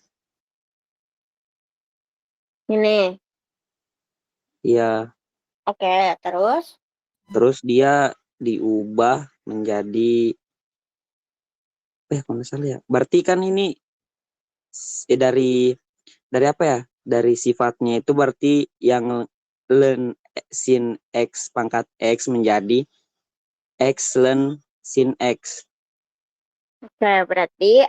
Ini. Iya, Oke, terus terus dia diubah menjadi kalau nggak salah ya. Berarti kan ini dari apa ya? Dari sifatnya itu berarti yang len sin X pangkat X menjadi X len sin X. oke, berarti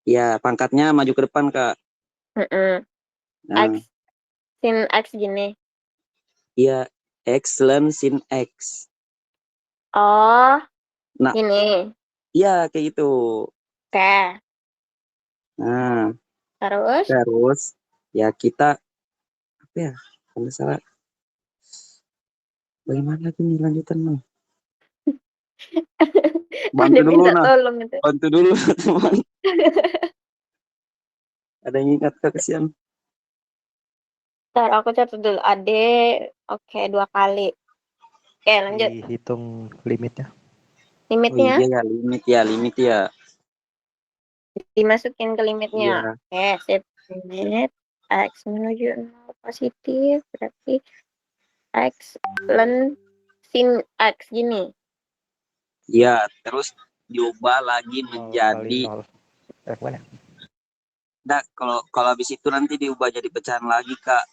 Ya, pangkatnya maju ke depan, Kak. Nah, X sin X gini. iya, X len sin X. Oh, Nah, ini. iya kayak gitu. Oke, Nah, terus ya kita apa ya? Kalau nggak salah bagaimana lagi nih lanjutannya? Bantu ada dulu minta nah. tolong itu. Bantu dulu teman. Ada yang ingat Kak, kasihan. Ntar aku catat dulu. Ade, oke 2 kali. Oke, lanjut. Dihitung limitnya. Oh Limitnya iya ya, limit ya. dimasukin ke limitnya. Iya. Oke, sip. Limit X menuju 0 positif. Berarti X len sin X gini. Iya, terus diubah lagi 0 menjadi kali 0. Mana? Nah, kalau habis itu nanti diubah jadi pecahan lagi, Kak.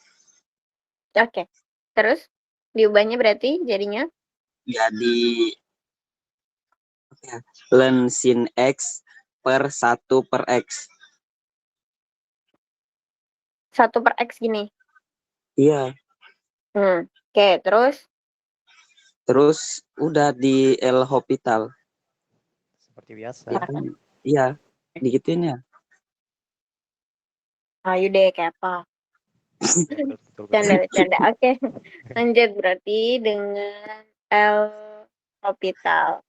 Oke. Terus diubahnya berarti jadinya Jadi apa ya? Len sin X per 1 per X. 1 per X gini. Iya. Oke, Terus udah di L Hospital. Seperti biasa. Iya, digituin ya. ayo deh kayak apa? Betul. Canda. Oke. Lanjut berarti dengan L Hospital.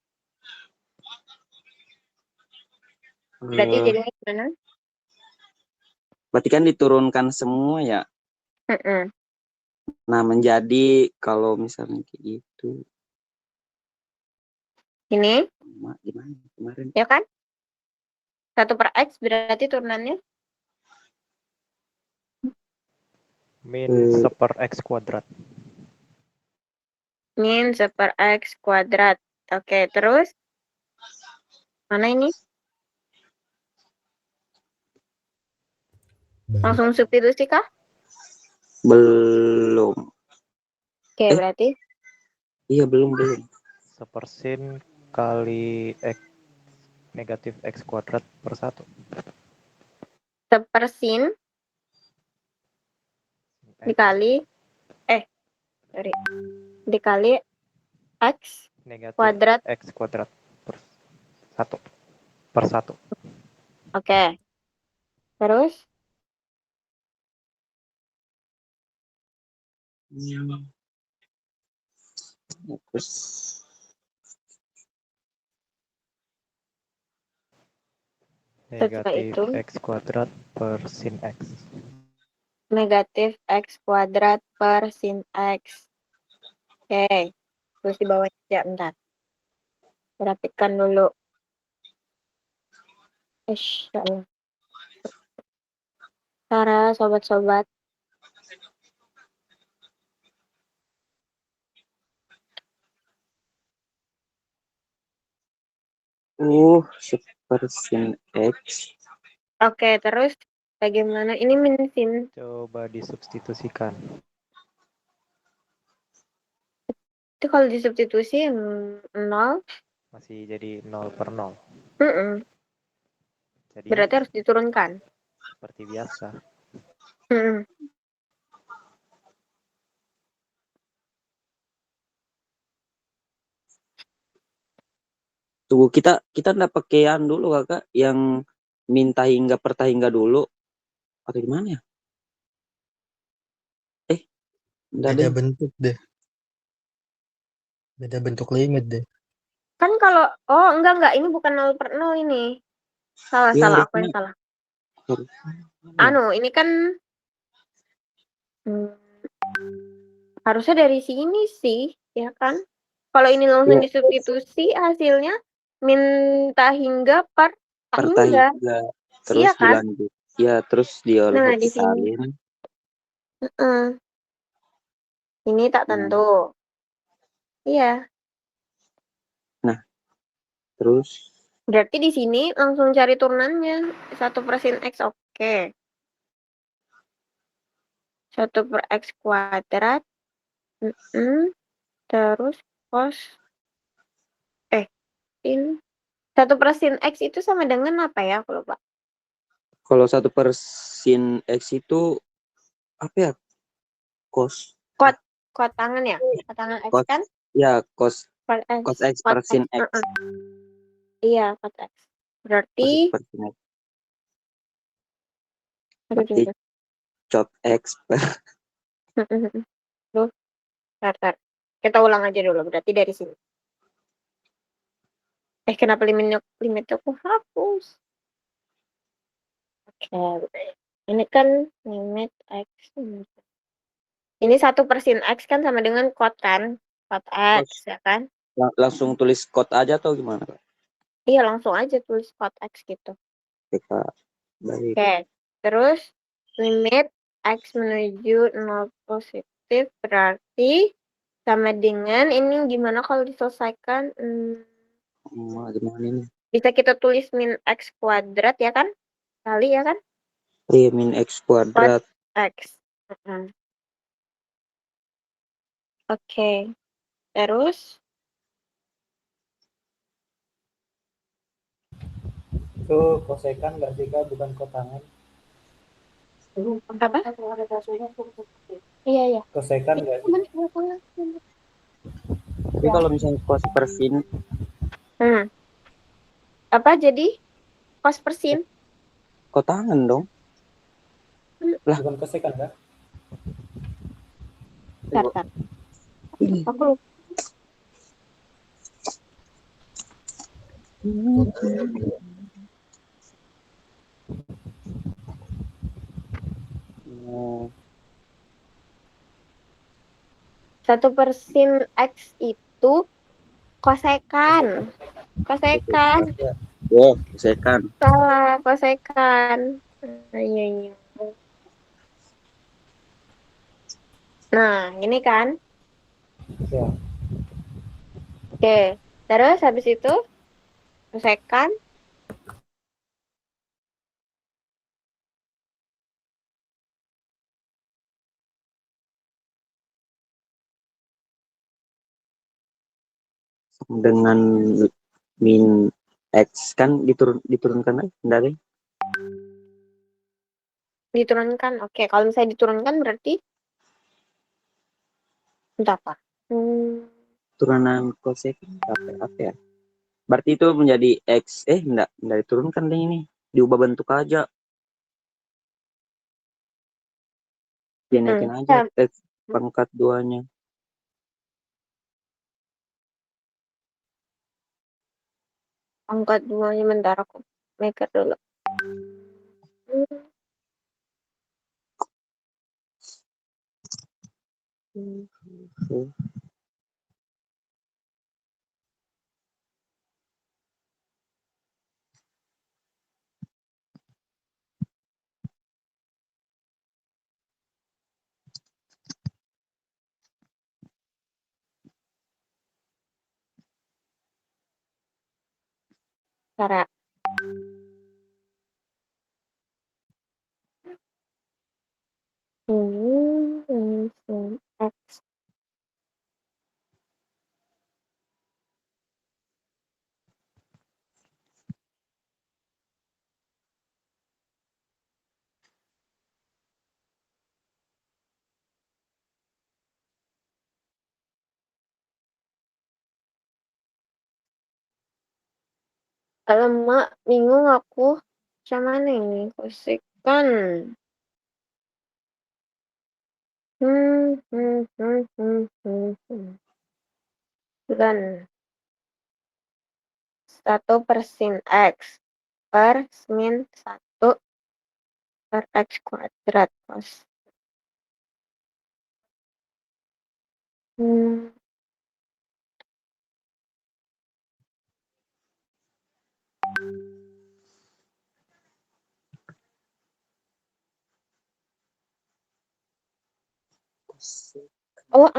Berarti jadinya gimana? Berarti kan diturunkan semua ya. Nah, menjadi kalau misalnya kayak gitu. Ini? Gimana kemarin? Ya kan? 1 per X berarti turunannya? Min 1 per X kuadrat. Min 1 per X kuadrat. Oke, terus? Mana ini? Langsung substitusi kah? Belum. Oke, berarti? Iya, belum. 1 sin kali X negatif X kuadrat per 1. 1 sin dikali dikali X negatif kuadrat. X kuadrat per 1. Per 1. Oke. Terus? Terus negatif X kuadrat per sin X. Negatif X kuadrat per sin X. Oke. Terus di bawahnya aja, bentar. Perhatikan dulu. Salah. Cara sobat-sobat. Super sin X. Oke, terus bagaimana? Ini min sin. Coba disubstitusikan. Itu kalau disubstitusi 0. Masih jadi 0/0. Jadi Berarti harus diturunkan. seperti biasa. Tunggu, kita nggak pakaian dulu kakak yang minta hingga per hingga dulu atau gimana ya? Beda bentuk deh. Beda bentuk limit deh. Kan kalau enggak ini bukan 0/0 ini. Salah aku yang salah. Ini kan harusnya dari sini sih, ya kan? Kalau ini langsung disubstitusi hasilnya minta hingga per hingga. Terus Iya kan? dilanjut. Ya, terus dia Nah, di sini. Ini tak tentu. Iya. Nah, terus berarti di sini langsung cari turunannya. 1/sin X, oke. 1/x kuadrat. Terus cos. Sin. 1/sin X itu sama dengan apa ya? Aku lupa. Kalau 1/sin X itu apa ya? Cos. Kotangan ya? Kotangan X kan? Ya, cos X per sin X. Iya, cos X. Berarti cot X per Tuh, tar. Kita ulang aja dulu. Berarti dari sini. Kenapa limitnya aku hapus? Oke. Ini kan limit X. Ini 1/sin X kan sama dengan cot kan? Cot X, ya kan? Langsung tulis cot aja atau gimana? Iya, langsung aja tulis cot X gitu. Baik. Oke. Terus limit X menuju 0 positif berarti sama dengan ini gimana kalau diselesaikan? Gimana ini? Bisa kita tulis min X kuadrat ya kan? Kali ya kan? Iya, min X kuadrat. X. Oke. Terus? Itu kosekan nggak sih kak, bukan kotangan? Apa? Iya. Kosekan nggak sih? Tapi kalau misalnya cos per sin apa jadi cos per sin? Kotangan dong. Lah, bukan kosekan kak? Bentar. Aku Satu persin X itu kosekan. Oh, kosekan. Salah, kosekan. Iya. Nah, ini kan. Ya. Oke, terus habis itu kosekan. Dengan min X kan diturunkan aja dari Diturunkan. Oke, kalau misalnya diturunkan berarti entah apa. turunan kosekan apa ya? Berarti itu menjadi X. Enggak diturunkan deh ini. Diubah bentuk aja. Dinaikin aja X pangkat 2-nya. Pangkat 2-nya bentar aku mikir dulu. Cara. Ini sin X. Alamak, bingung aku. Macam mana ini? Kosikan. Dan 1/sin X per min 1 per X kuadrat cos. Oh,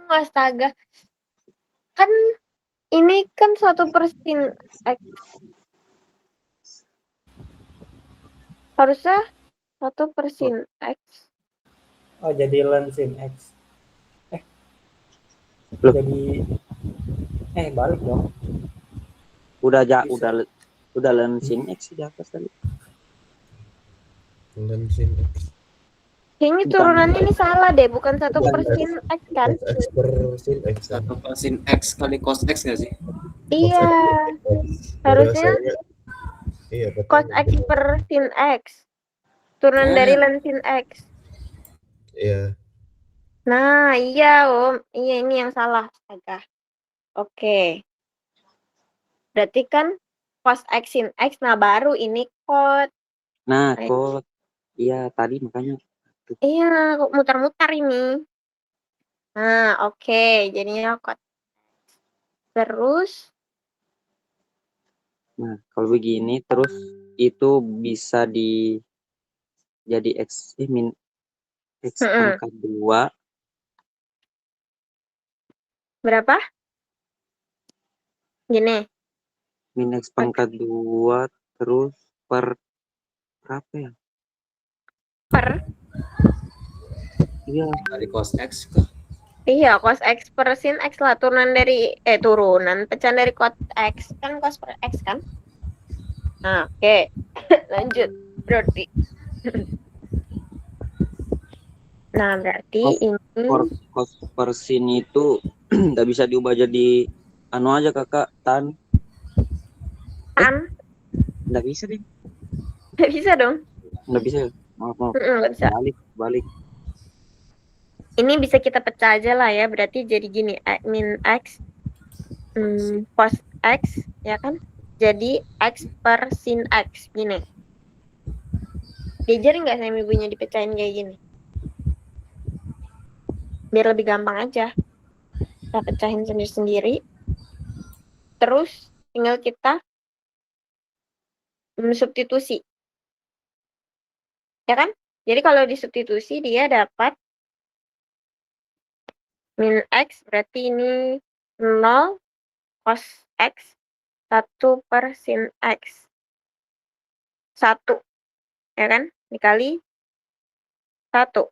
astaga. Kan ini kan 1/sin X. Harusnya 1/sin X. Oh, jadi ln sin X. Loh. Jadi balik dong. Udah Bisa. udah ln sin X di atas tadi. ln sin X. Kayaknya Bukan. turunannya ini salah deh, bukan 1/sin X kan? Cos X per sin X kan? 1/sin X kali cos X nggak sih? Iya, harusnya Iya, betul. cos X per sin X. Turunan dari ln sin X. Iya. Nah, iya Om. Iya, ini yang salah. Astaga. Oke. Berarti kan cos X sin X, nah baru ini cot. Nah, kok iya tadi makanya. Iya, kok muter-muter ini. Nah, oke. Jadinya cot. Terus, Nah, kalau begini terus itu bisa jadi X min X pangkat 2 berapa? Gini. min X pangkat 2 terus per berapa ya? Per? Iya. Kali cos X. Iya, cos X per sin X lah. Turunan pecahan dari cos X. Kan cos per X kan? Nah, oke. Lanjut. Berarti. Nah, berarti ini. Cos per sin itu nggak bisa diubah jadi anu aja kakak, tan. Tan? Nggak bisa deh. Nggak bisa dong. Nggak bisa. Maaf. Nggak bisa. Balik. Ini bisa kita pecah aja lah ya. Berarti jadi gini. Min X. Cos X. Ya kan? Jadi X per sin X. Gini. Diajarin nggak sama ibunya dipecahin kayak gini? Biar lebih gampang aja. Kita pecahin sendiri-sendiri. Terus tinggal kita substitusi. Ya kan? Jadi kalau disubstitusi dia dapat min X, berarti ini 0 cos X 1/sin X. 1. Ya kan? Dikali 1.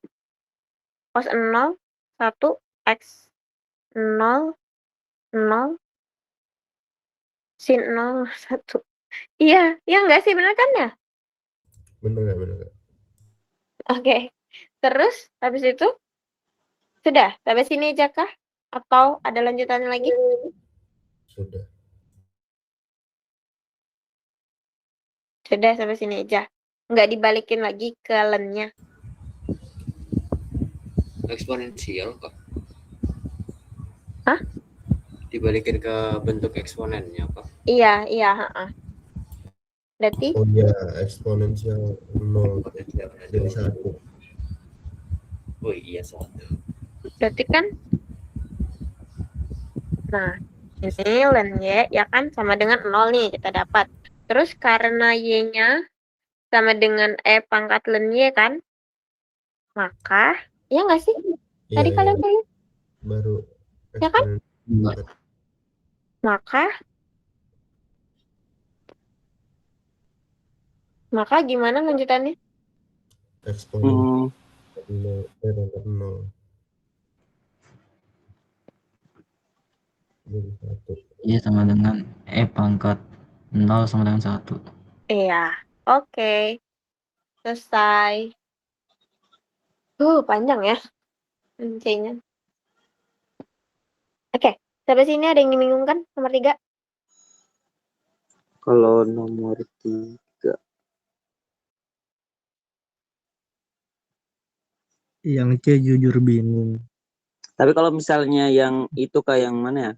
Cos 0, 1, X 0, 0, sin 0, 1. Iya nggak sih? Bener kan ya? Bener. Oke. Terus habis itu sudah sampai sini aja kah? Atau ada lanjutannya lagi? Sudah. Sudah sampai sini aja. Nggak dibalikin lagi ke lennya. Eksponensial kok. Hah? Dibalikin ke bentuk eksponennya kok. Iya. Berarti? Oh iya, eksponensial 0 jadi 1. Oh iya, 1. Berarti kan? Nah, ini len Y ya kan sama dengan 0 nih kita dapat. Terus karena Y-nya sama dengan E pangkat len Y kan? Maka, ya nggak sih? Tadi kalian bilang? Baru ya kan? Maka Maka gimana lanjutannya? Eksponen 0 rangkap 0 jadi 1. Iya sama dengan E pangkat 0 sama dengan 1. Iya, oke. Selesai. Panjang ya C-nya. Oke, sampai sini ada yang membingungkan nomor 3? Kalau nomor 3. Yang C jujur bingung. Tapi kalau misalnya yang itu kayak yang mana ya?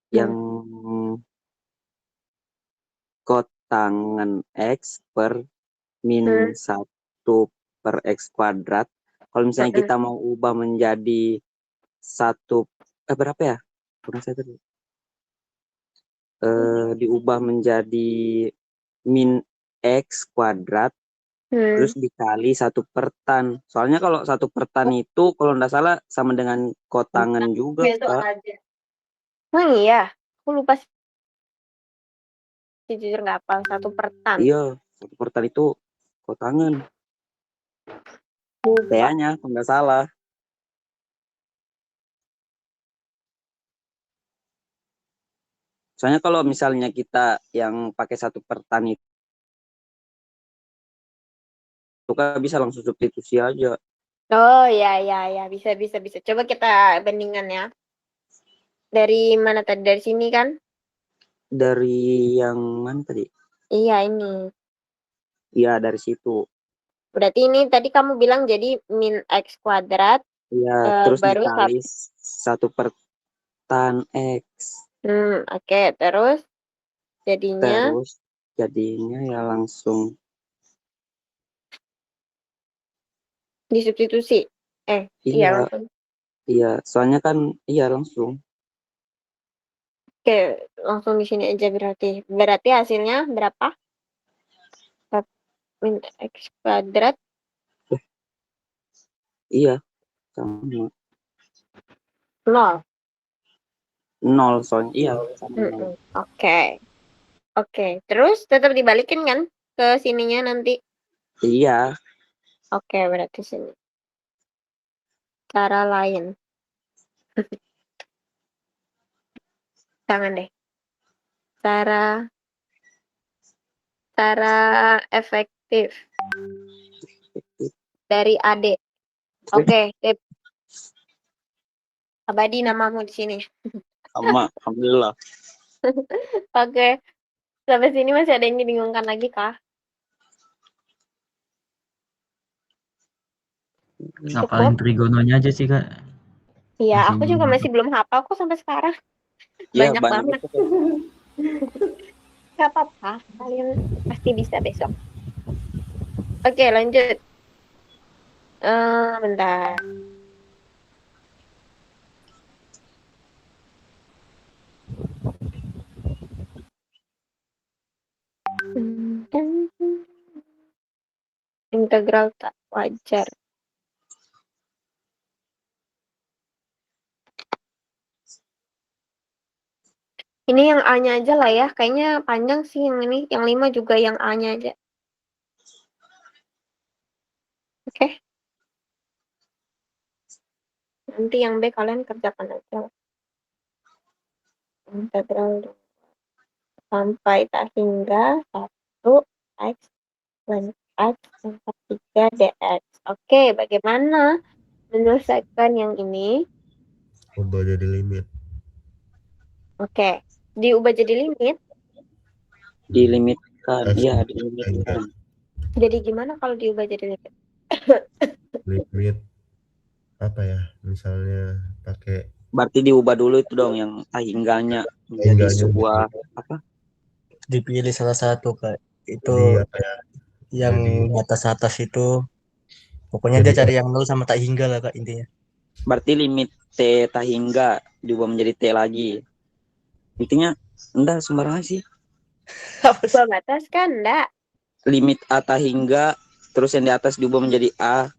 Yang kotangan X per min 1 per X kuadrat. Kalau misalnya kita mau ubah menjadi 1, berapa ya? Kurang saya tadi. Diubah menjadi min X kuadrat, terus dikali 1 per tan. Soalnya kalau 1 per tan itu kalau nggak salah sama dengan kotangan juga, Kak. Oh iya, aku lupa sih. Jujur nggak hafal 1 per tan. Iya, 1 per tan itu kotangan. TA-nya kalau nggak salah. Soalnya kalau misalnya kita yang pakai 1 per tan itu kan bisa langsung substitusi aja. Oh ya, bisa. Coba kita bandingkan ya. Dari mana tadi? Dari sini kan? Dari yang mana tadi? Iya, ini. Iya, dari situ. Berarti ini tadi kamu bilang jadi min X kuadrat. Iya, terus baru dikali 1 per tan X. Oke, terus jadinya? Terus jadinya ya langsung disubstitusi. Iya langsung. Iya, soalnya kan iya langsung. Oke, langsung di sini aja berarti. Berarti hasilnya berapa? Min X kuadrat. Iya, sama. 0. 0 soalnya iya. Sama. Oke. Terus tetap dibalikin kan ke sininya nanti? Iya. Oke, berarti sini. Cara lain. Jangan deh. Cara efektif. Dari AD. Oke, abadi namamu di sini. Sama, alhamdulillah. Oke. Sampai sini masih ada yang dibingungkan lagi kah? Ngapalin trigononya aja sih, Kak. Iya, aku juga masih belum hafal kok sampai sekarang. Banyak banget. Gak apa-apa, kalian pasti bisa besok. Oke, lanjut. Bentar. Integral tak wajar. Ini yang A-nya aja lah ya. Kayaknya panjang sih yang ini. Yang 5 juga yang A-nya aja. Oke. Nanti yang B kalian kerjakan aja. Integral sampai tak hingga 1 X dan X pangkat 3 dx. Oke, bagaimana menyelesaikan yang ini? Ubah jadi limit. Oke, diubah jadi limit. Dilimitkan, iya dilimitkan. Jadi gimana kalau diubah jadi limit? Limit apa ya? Misalnya pakai. Berarti diubah dulu itu dong yang hingganya menjadi sebuah apa? Dipilih salah satu, Kak. Itu yang batas atas itu. Pokoknya dia cari yang 0 sama tak hingga lah, Kak, intinya. Berarti limit T tak hingga diubah menjadi T lagi. Intinya enggak sembarangan sih. Ubah batas kan enggak? Limit A tak hingga terus yang di atas diubah menjadi A.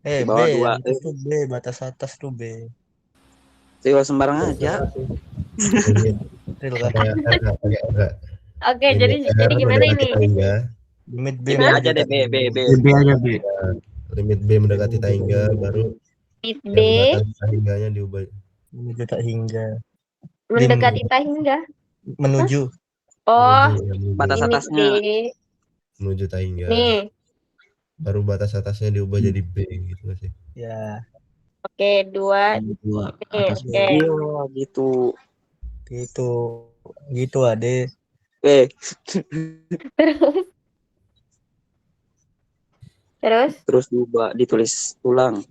Di bawah B, 2. itu B, batas atas tuh B. Saya sembarang aja. Oke, jadi gimana ini? Limit B B aja deh, B. B aja B. Limit B mendekati tahingga, baru Limit B yang batas tahingganya diubah. menuju tak hingga. mendekati tahingga. Menuju. Oh, Batas limit atasnya. B. Menuju tahingga. Nih. Baru batas atasnya diubah jadi B gitu sih. Ya. Oke, 2. Atas Oke. Iya, gitu. Gitu Ade. Terus diubah, ditulis ulang.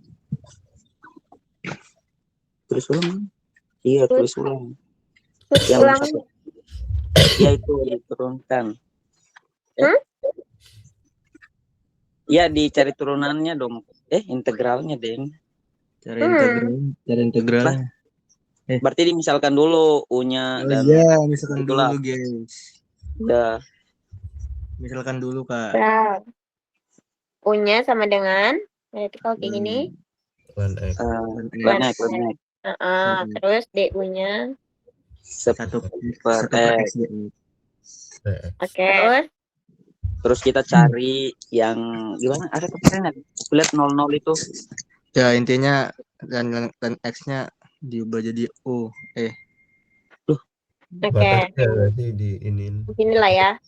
Tulis ulang. Iya, tulis ulang. Yang ulang. Ya itu diturunkan. Ya dicari turunannya dong. Integralnya, Den. Cara integralnya. Berarti dimisalkan dulu U-nya Oh dan iya, misalkan itulah. dulu, guys. Ya. Misalkan dulu, Kak. Nah, U-nya sama dengan, berarti kalau kayak gini. Ln X. Ln X. Terus DU-nya 1/X. Oke. Terus kita cari yang gimana? Ada kemarin lihat 00 itu. Ya, intinya dan X-nya diubah jadi U. Batasnya nggak sih di Inilah ya.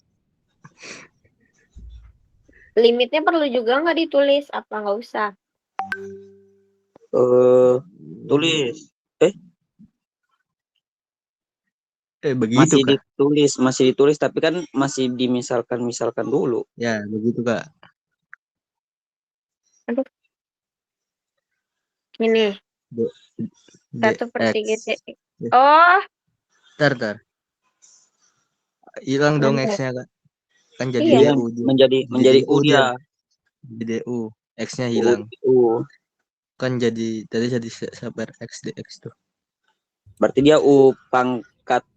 Limitnya perlu juga nggak ditulis? Apa nggak usah? Tulis. Begitu, Masih ditulis, tapi kan masih dimisalkan dulu. Ya, begitu, Kak. Aduh. Ini. 1/3 DX. Oh. Tar. Hilang dong X-nya, Kak. Kan jadi Iya, DU. menjadi U dia. Jadi DU. X-nya hilang. Kan jadi tadi jadi super X dx tuh. Berarti dia U pangkat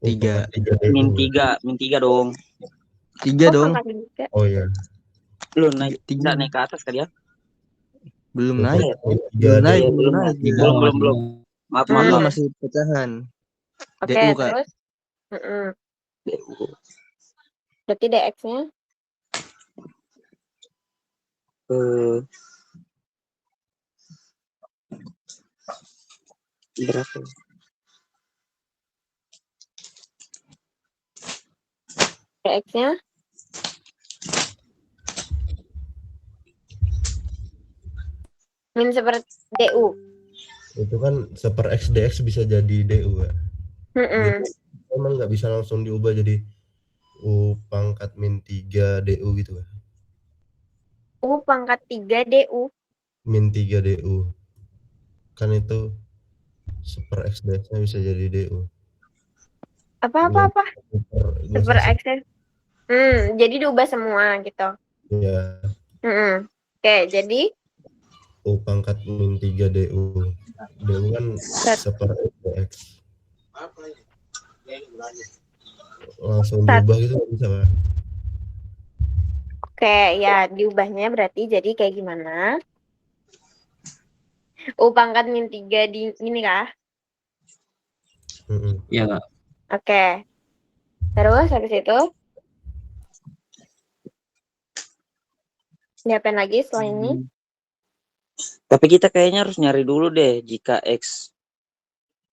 3. Min 3 dong. 3 dong. Oh iya. Lu naik ke atas kali ya? Belum naik. Belum. Maaf. Masih pecahan. Oke, DU, Kak. terus. Berarti DX-nya? Berapa? DX-nya? Min seperti DU. Itu kan super X dx bisa jadi DU ya. Emang nggak bisa langsung diubah jadi U pangkat min 3 DU gitu kan? U pangkat 3 DU. Min 3 DU. Kan itu super X dx-nya bisa jadi DU. Apa? Super X. Jadi diubah semua gitu. Iya. Oke, jadi U pangkat min 3 DU. DU kan super X dx. Langsung diubah gitu bisa Pak? Oke, ya diubahnya berarti jadi kayak gimana? U pangkat min 3 di ini kah? Iya, Kak. Oke. Terus habis itu diapain lagi setelah ini? Tapi kita kayaknya harus nyari dulu deh jika X.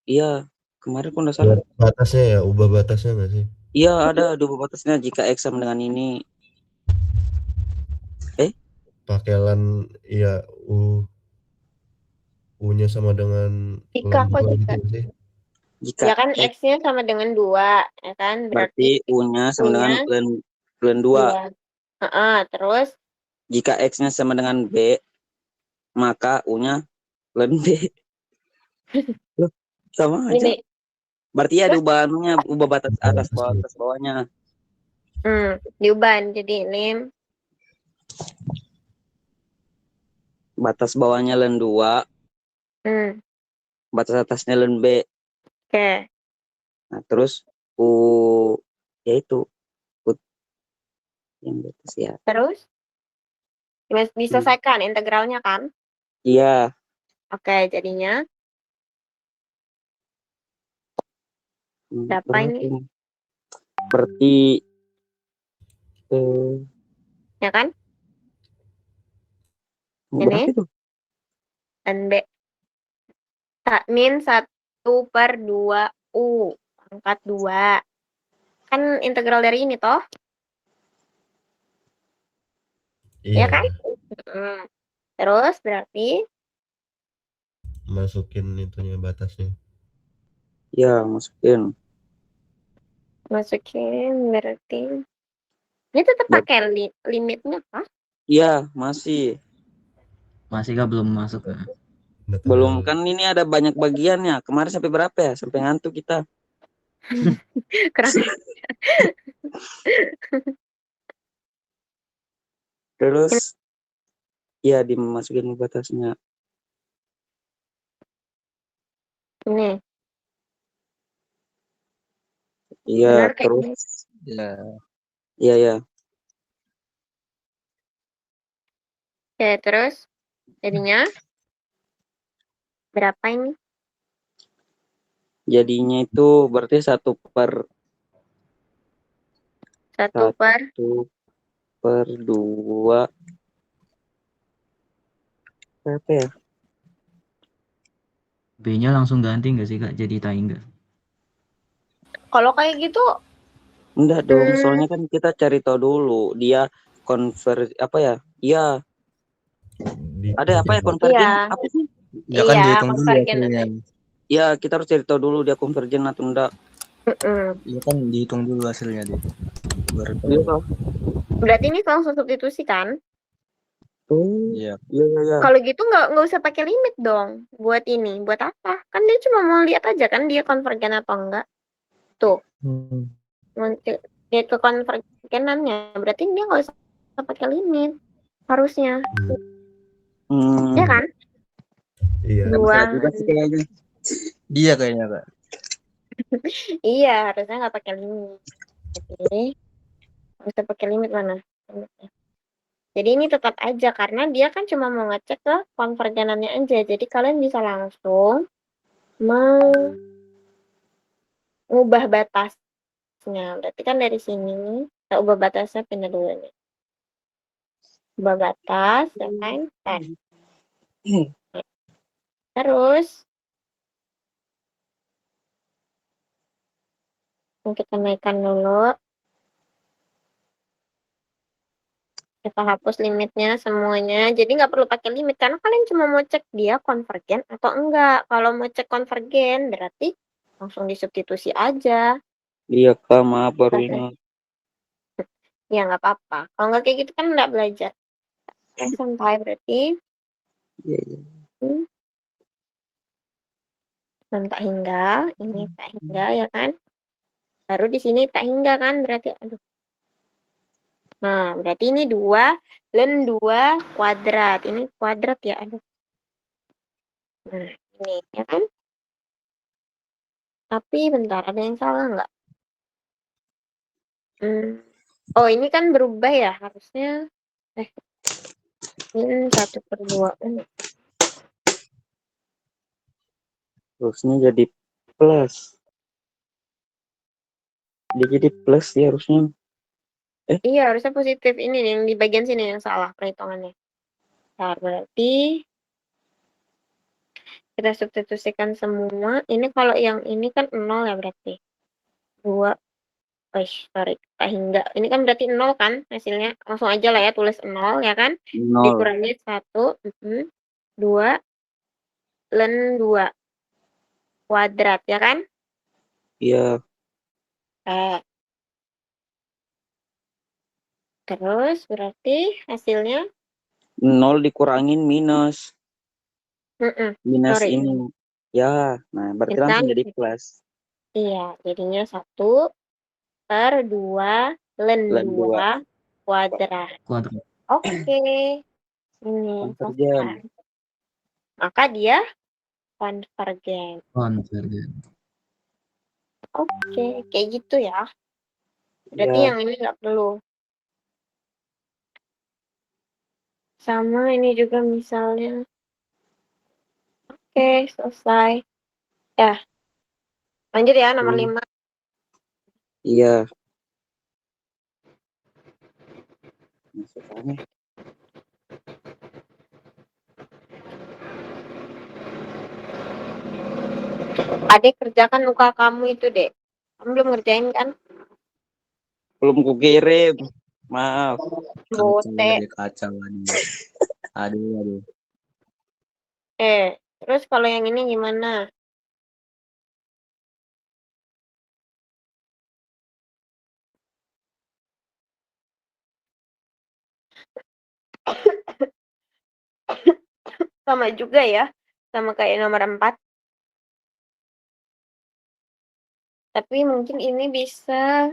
Iya, kemarin pun udah salah. Batasnya ya, ubah batasnya nggak sih? Iya, ada ubah batasnya jika X sama dengan ini. Pakelan ya U-nya sama dengan Jika kok jika? gitu sih. Jika ya kan X-nya sama dengan 2, ya kan? berarti U-nya sama dengan ln 2. Terus Jika X-nya sama dengan B, maka U-nya ln B. Loh, sama aja. ini. Berarti ya ubah batas atas bawahnya. Diubah jadi lim. Batas bawahnya ln 2. Batas atasnya ln B. Oke. Nah, terus U yaitu U yang batas ya. Terus diselesaikan integralnya kan? Iya. Oke, jadinya berapa ini? Berarti Ya kan? Berapa Ini itu? dan B. Min 1/2 U pangkat 2. Kan integral dari ini toh? Ya Iya, kan? Terus berarti masukin itunya batasnya. Ya, masukin. masukin berarti ini tetap pakai limitnya kah? Iya, masih. Masih kah belum masuk ya? Belum, kan ini ada banyak bagiannya. Kemarin sampai berapa ya? Sampai ngantuk kita. Kurang. Terus ya dimasukin batasnya. Ini. Iya, Benar kayak terus gini. iya ya. Oke, terus jadinya berapa ini? Jadinya itu berarti 1 per 2 berapa ya? B-nya langsung ganti nggak sih Kak? Jadi Taingga. Kalau kayak gitu Enggak dong, soalnya kan kita cari tahu dulu dia apa ya? Iya. Ada apa ya konvergen? Iya. Apa sih? Ya kan Iya, dihitung dulu konvergen hasilnya. Ya, kita harus cari tahu dulu dia konvergen atau enggak. Ya kan dihitung dulu hasilnya deh. Baru tahu. Iya toh? Berarti ini langsung substitusi kan? Iya. Iya. Kalau gitu nggak usah pakai limit dong buat ini. Buat apa? Kan dia cuma mau lihat aja kan dia konvergen atau enggak. Tuh. Dia ke konvergenannya. Berarti dia nggak usah pakai limit. Harusnya. Ya kan? Iya. Dua. Juga sih kayaknya. Iya kayaknya Kak. Iya, harusnya nggak pakai limit. Jadi nggak usah pakai limit mana? Jadi ini tetap aja karena dia kan cuma mau ngecek ke konvergenannya aja. Jadi kalian bisa langsung mengubah batasnya. Berarti kan dari sini kita ubah batasnya pindah dulu nih. Ubah batas, ya kan? Terus kita naikkan dulu. Kita hapus limitnya semuanya. Jadi nggak perlu pakai limit karena kalian cuma mau cek dia konvergen atau enggak. Kalau mau cek konvergen berarti langsung disubstitusi aja. Iya Kak, maaf baru ingat. Ya nggak apa-apa. Kalau nggak kayak gitu kan nggak belajar. Santai berarti. Iya. Dan tak hingga, ini tak hingga ya kan. Baru di sini tak hingga kan berarti aduh. Nah, berarti ini 2 ln 2 kuadrat. Ini kuadrat ya, aduh. Nah, ini ya kan. Tapi bentar, ada yang salah nggak? Oh, ini kan berubah ya, harusnya. Ini 1/2. Harusnya jadi plus. Dia jadi plus ya harusnya. Iya, harusnya positif. Ini yang di bagian sini yang salah perhitungannya. Nah, berarti kita substitusikan semua. Ini kalau yang ini kan 0 ya berarti. 2. Sorry. Tak hingga. Ini kan berarti 0 kan hasilnya. Langsung aja lah ya tulis 0 ya kan. 0. Dikurangi 1. 2 ln 2 kuadrat ya kan. Iya. Terus berarti hasilnya 0 dikurangin minus. Minus sorry. ini. Ya, nah berarti langsung jadi plus. Iya, jadinya 1/2 ln 2 kuadrat. Oke. Ini selesai. Maka dia konvergen. Oke, kayak gitu ya. Berarti yang ini nggak perlu. Sama ini juga misalnya. Oke, selesai. Ya. Lanjut ya, nomor 5. Iya. Maksudnya Adek kerjakan UK kamu itu, Dek. Kamu belum ngerjain kan? belum kukirim. Maaf. Bote. Kacau. Aduh. Terus kalau yang ini gimana? Sama juga ya, sama kayak nomor 4. Tapi mungkin ini bisa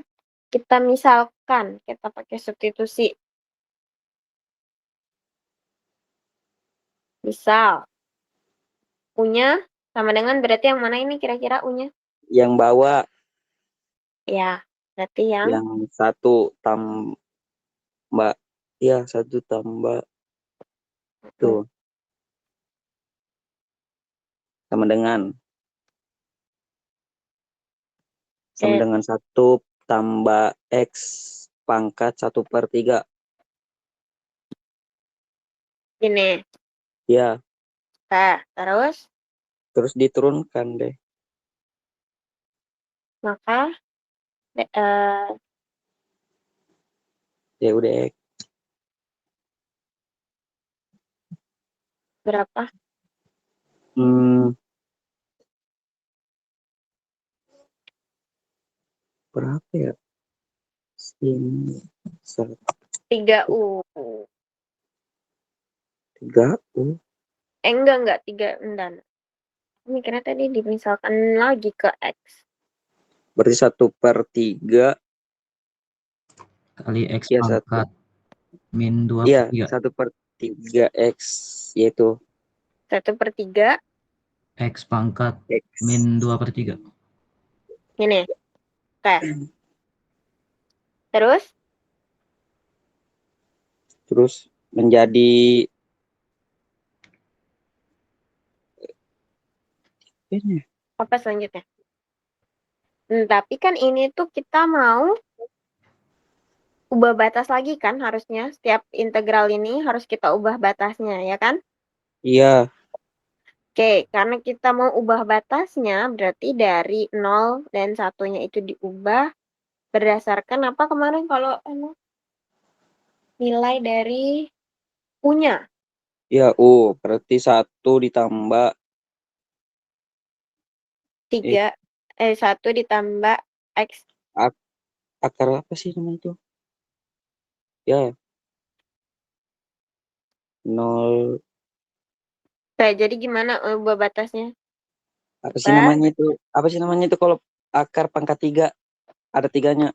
kita misalkan, kita pakai substitusi. Misal, U-nya sama dengan berarti yang mana ini kira-kira U-nya? Yang bawah. Ya, berarti yang 1 tambah. Ya, 1 tambah. Tuh. Sama dengan 1 tambah X pangkat 1/3. Ini. Ya. Terus diturunkan deh. Maka Ya udah X. Berapa? Berapa ya? Ini 3U. 3U. Enggak 3 enggak. Mikirnya tadi dimisalkan lagi ke X. Berarti 1/3 kali X ya, pangkat min 2/3. Iya, 1/3 X, yaitu 1/3 X pangkat X min 2/3. Ini. Oke. Terus menjadi ini. Apa selanjutnya? Tapi kan ini tuh kita mau ubah batas lagi kan harusnya. Setiap integral ini harus kita ubah batasnya, ya kan? Iya. Oke, karena kita mau ubah batasnya, berarti dari 0 dan 1-nya itu diubah berdasarkan apa kemarin kalau nilai dari U-nya. Ya, U. Berarti 1 ditambah 1 ditambah X. Akar apa sih namanya itu? Ya. 0. Jadi gimana ubah batasnya? Apa sih namanya itu kalau akar pangkat 3? Ada 3-nya.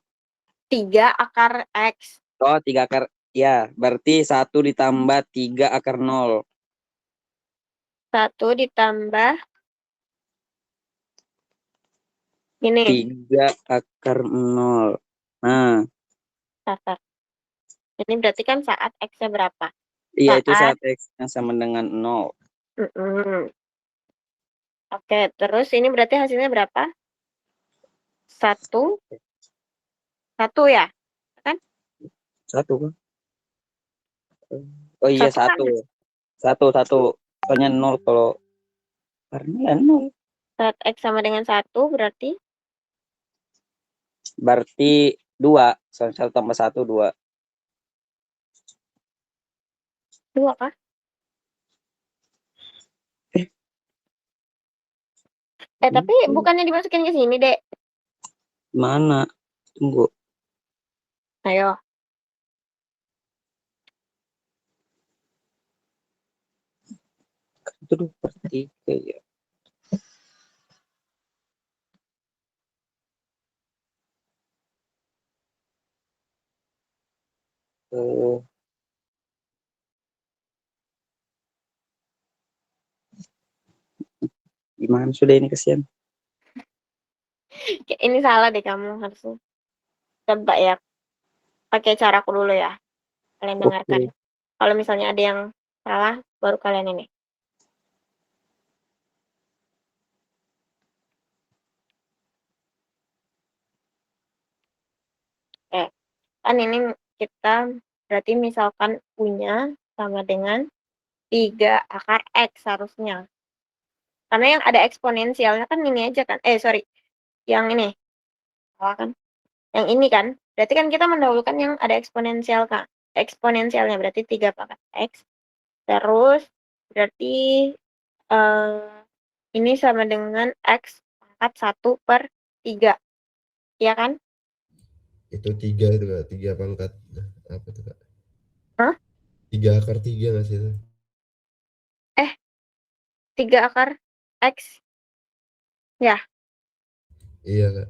3 akar X. Oh, 3 akar. Ya, berarti 1 ditambah 3 akar 0. 1 ditambah ini. 3 akar 0. Nah. Ini berarti kan saat X-nya berapa? Iya, itu saat X-nya sama dengan 0. Oke, terus ini berarti hasilnya berapa? 1 ya? Kan? 1 kan? Oh iya, 1. 1. Soalnya 0 kalau karena 0. Saat X sama dengan 1 berarti? Berarti 2. 1 tambah 1, 2. 2 kah? Tapi bukannya dimasukin ke sini, Dek. Mana? Tunggu. Ayo. Itu 2/3 ya. Gimana sudah ini kesian? Ini salah deh kamu harusnya. Coba ya. Pakai caraku dulu ya. Kalian dengarkan. Kalau misalnya ada yang salah, baru kalian ini. Kan ini kita Berarti misalkan U-nya sama dengan 3 akar X harusnya. Karena yang ada eksponensialnya kan ini aja kan. Sorry. Yang ini. Salah kan? Yang ini kan. Berarti kan kita mendahulukan yang ada eksponensial kan. Eksponensialnya berarti 3 pangkat X. Terus berarti ini sama dengan X pangkat 1/3. Iya kan? Itu 3 itu Kak, 3 pangkat. Apa tuh Kak? Hah? 3 akar 3 nggak sih itu? 3 akar X. Ya, Iya Kak.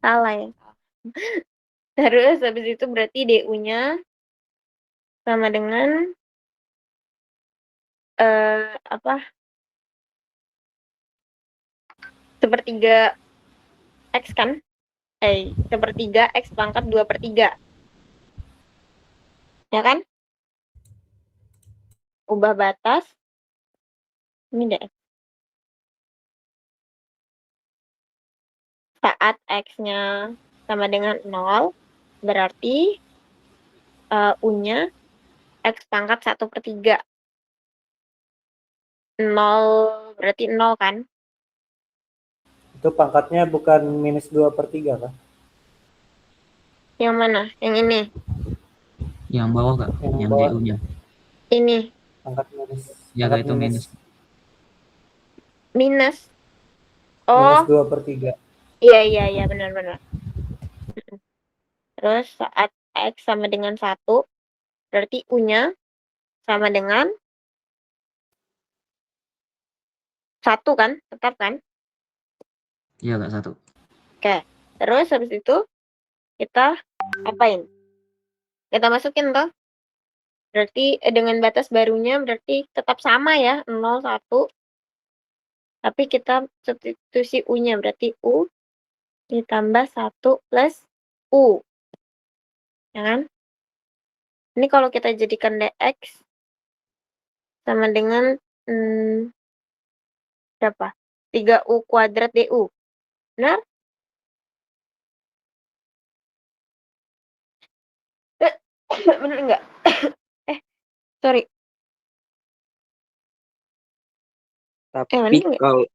salah ya. Terus habis itu berarti DU-nya sama dengan apa? 1/3 X kan? 1/3 X pangkat 2/3. Ya kan? Ubah batas. Ini deh. Saat X-nya sama dengan 0, berarti U-nya X pangkat 1/3. 0 berarti 0 kan? Itu pangkatnya bukan minus 2/3 kan? Yang mana? Yang ini? Yang bawah Kak, Yang yang bawah. DU-nya. Ini. Pangkat minus. Ya Kak, itu minus. Minus. Minus Oh, 2/3. iya benar. Terus saat X sama dengan 1, berarti U-nya sama dengan 1 kan? Tetap kan? Iya Kak, 1. Oke. Terus habis itu kita apain? Kita masukin toh. Berarti dengan batas barunya berarti tetap sama ya, 0, 1. Tapi kita substitusi U-nya, berarti U ditambah 1 plus U. Ya kan? Ini kalau kita jadikan dx sama dengan berapa? 3U kuadrat DU. Benar? Benar enggak? Sorry. Tapi bener nggak? kalau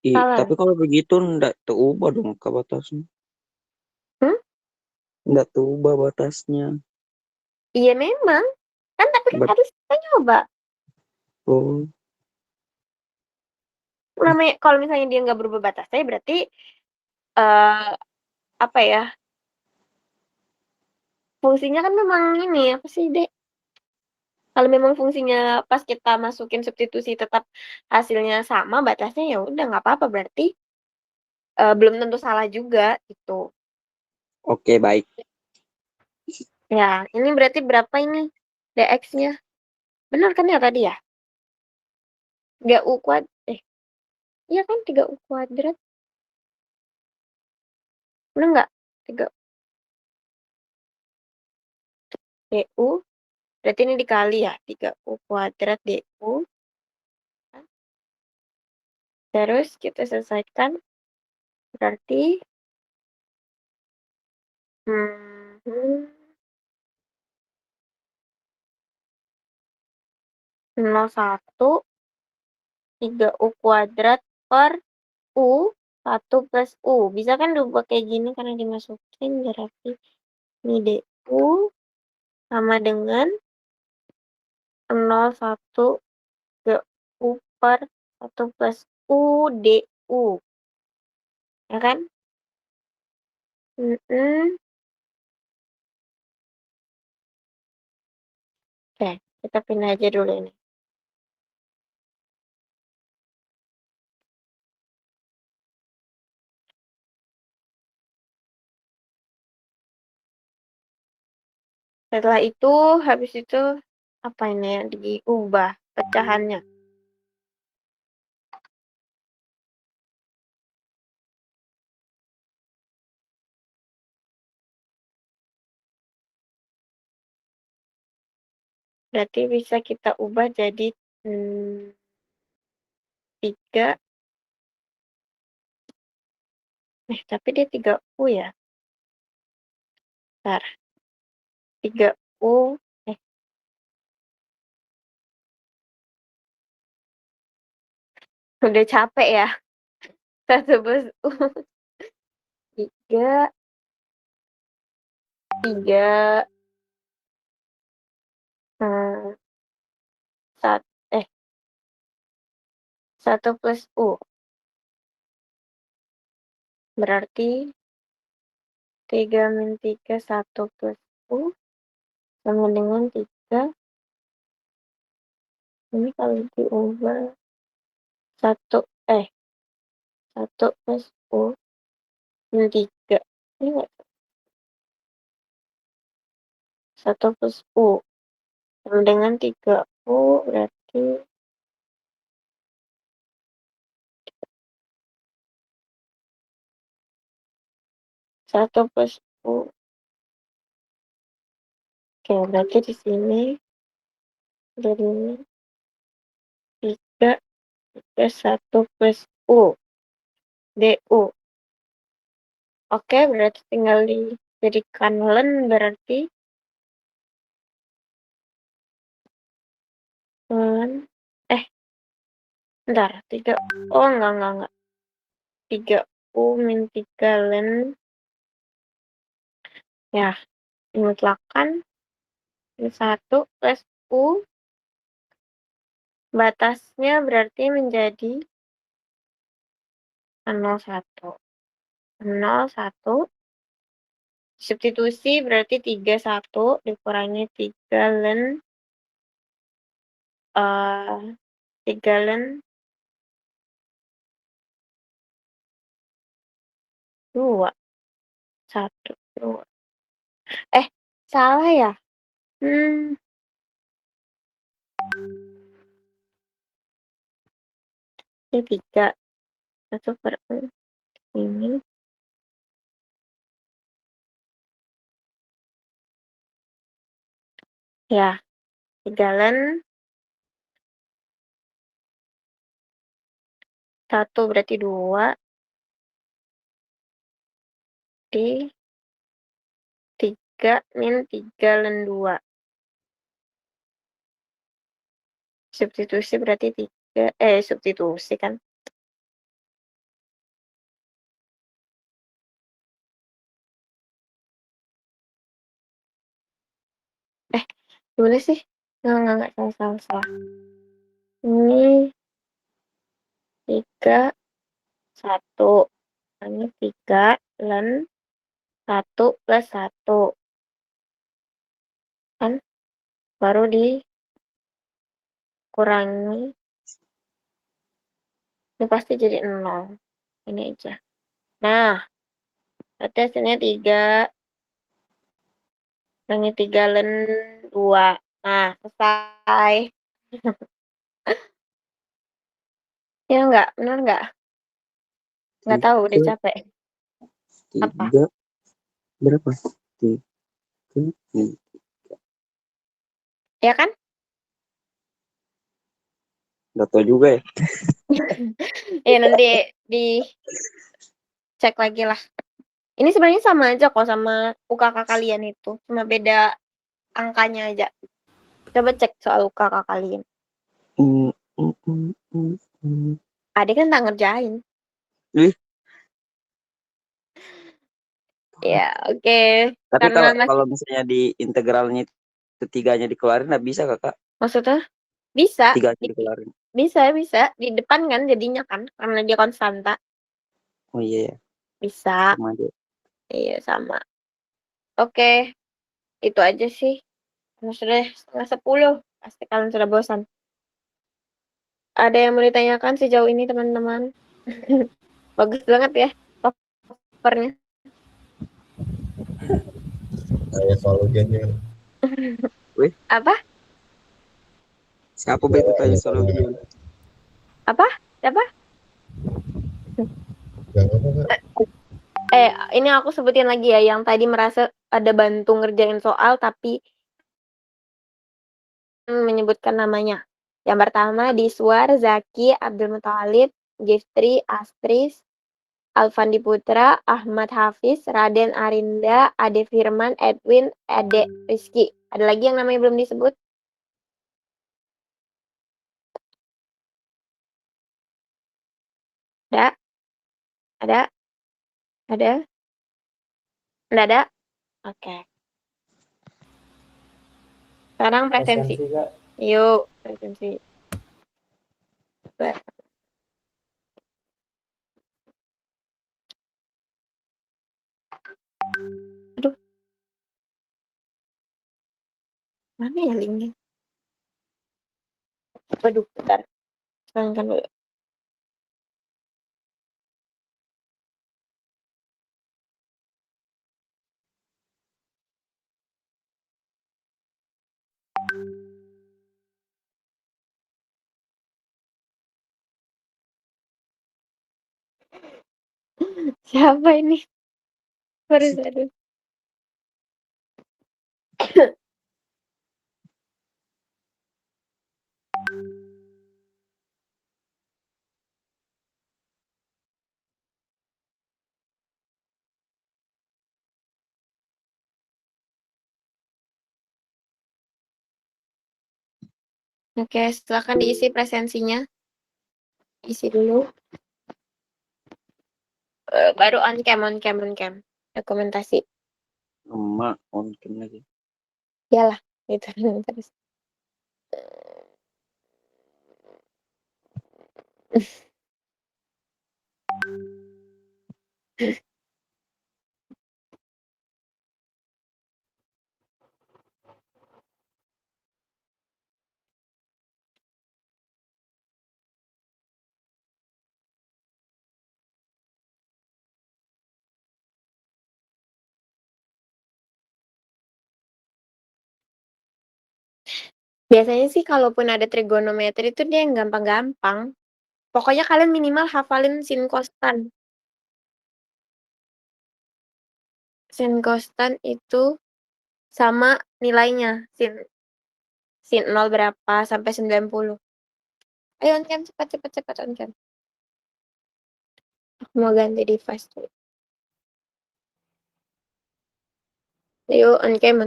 Salah. tapi kalau begitu ndak terubah dong ke batasnya. Ndak terubah batasnya. Iya memang. Kan tapi kan harus kita nyoba. Oh. Namanya kalau misalnya dia nggak berubah batasnya berarti apa ya? Fungsinya kan memang ini apa sih, Dek? Kalau memang fungsinya pas kita masukin substitusi tetap hasilnya sama, batasnya ya udah nggak apa-apa berarti belum tentu salah juga gitu. Oke, baik. Ya, ini berarti berapa ini dx-nya? Benar kan ya tadi ya? 3U kuadrat. Iya kan 3U kuadrat. Benar nggak? 3 DU. Berarti ini dikali ya. 3U kuadrat DU. Terus kita selesaikan. Berarti 0,1 3U kuadrat per U 1 plus U. Bisa kan diubah kayak gini karena dimasukin berarti ini DU sama dengan 0,1 U per 1 plus U DU. Ya kan? Oke, kita pindah aja dulu ini. Setelah itu, habis itu apa ini yang diubah pecahannya? Berarti bisa kita ubah jadi 3. Tapi dia 3U ya. Bentar. 3U. Udah capek ya. 1 plus U. 3. 3. 1 plus U. Berarti 3 min 3, 1 plus U sama dengan 3. Ini kalau diubah 1 plus U min 3. Ini enggak 1 plus U sama dengan 3U berarti 1 plus U. Oke, berarti di sini dari ini 3 plus 1 plus U. DU. Oke, berarti tinggal dijadikan len berarti len bentar, 3. Oh, enggak. 3U min 3 len. Ya, dimutlakan 1 plus U. Batasnya berarti menjadi 0,1. 0,1. Substitusi berarti 3,1 dikurangi 3 len 3 len 2. 1, 2. Salah ya? Ini 3. 1 per ini. Ya, 3 len 1 berarti 2 di 3 min 3 len 2. Substitusi berarti 3, substitusi kan. Gimana sih? Enggak, salah. Ini 3, 1. Ini 3 len 1 plus 1. Kan? Baru dikurangi. Ini pasti jadi 0. Ini aja. Nah, berarti hasilnya 3. Kurangi 3 len 2. Nah, selesai. Ya enggak? Benar enggak? Enggak tahu, udah capek. Apa? 3 berapa? 3 Ya kan? Nggak tahu juga ya. Ya nanti dicek lagi lah. Ini sebenarnya sama aja kok sama UKK kalian itu. Cuma beda angkanya aja. Coba cek soal UKK kalian. Adik kan tak ngerjain. Ya, oke. Tapi Karena kalau misalnya di integralnya ketiganya dikeluarin, nggak bisa kakak? maksudnya bisa. Tiganya dikeluarin. Bisa. Di depan kan jadinya kan. Karena dia konstanta. Oh iya ya. Bisa. Sama aja. Iya, sama. Oke. Itu aja sih. Sudah 9:30. Pasti kalian sudah bosan. Ada yang mau ditanyakan sejauh ini teman-teman? Bagus banget ya covernya. Kayak soal ujiannya. Apa? Siapa begitu tanya soal ujian? Apa? Siapa? Gak apa-apa, Kak. Ini aku sebutin lagi ya, yang tadi merasa ada bantu ngerjain soal tapi menyebutkan namanya. Yang pertama Diswar, Zaki, Abdul Muthalib, Giftri, Astris, Alfandi Putra, Ahmad Hafiz, Raden Arinda, Ade Firman, Edwin, Ade Rizky. Ada lagi yang namanya belum disebut? Ada? Nggak ada? Oke. Sekarang presensi. Kak. Yuk, presensi. Aduh. Mana ya linknya? Waduh, bentar. Sekarang dulu. Siapa ini? Aduh. Oke, silakan diisi presensinya. Isi dulu. Baru on cam. Dokumentasi. Emak on cam lagi. Iyalah, gitu terus. Biasanya sih kalaupun ada trigonometri itu dia yang gampang-gampang. Pokoknya kalian minimal hafalin sin kostan. Sin kostan itu sama nilainya. Sin 0 berapa sampai 90. Ayo on cam, cepat on cam. Aku mau ganti device dulu. Ayo on cam.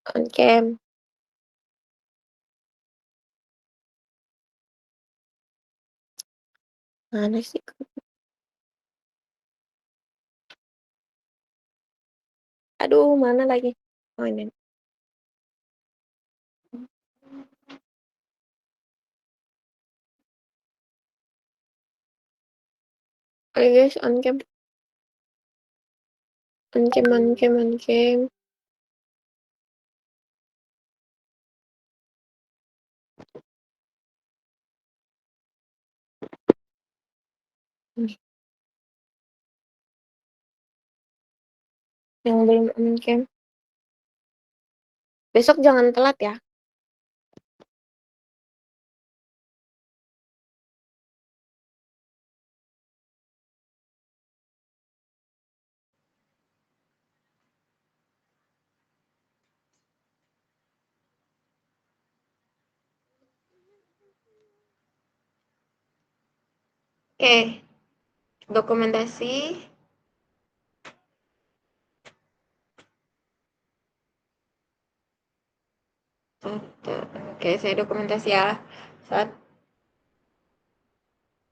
On cam. Mana sih? Aduh, mana lagi? Oh, ini. Oke guys, on cam. On cam. Yang belum on cam. Besok jangan telat ya. Oke. Dokumentasi. Oke, saya dokumentasi ya.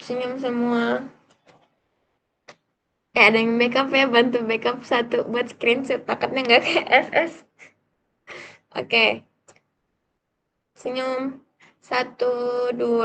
Senyum semua. Ada yang backup ya, bantu backup satu buat screenshot, takutnya nggak ke SS. Oke. Senyum. 1, 2.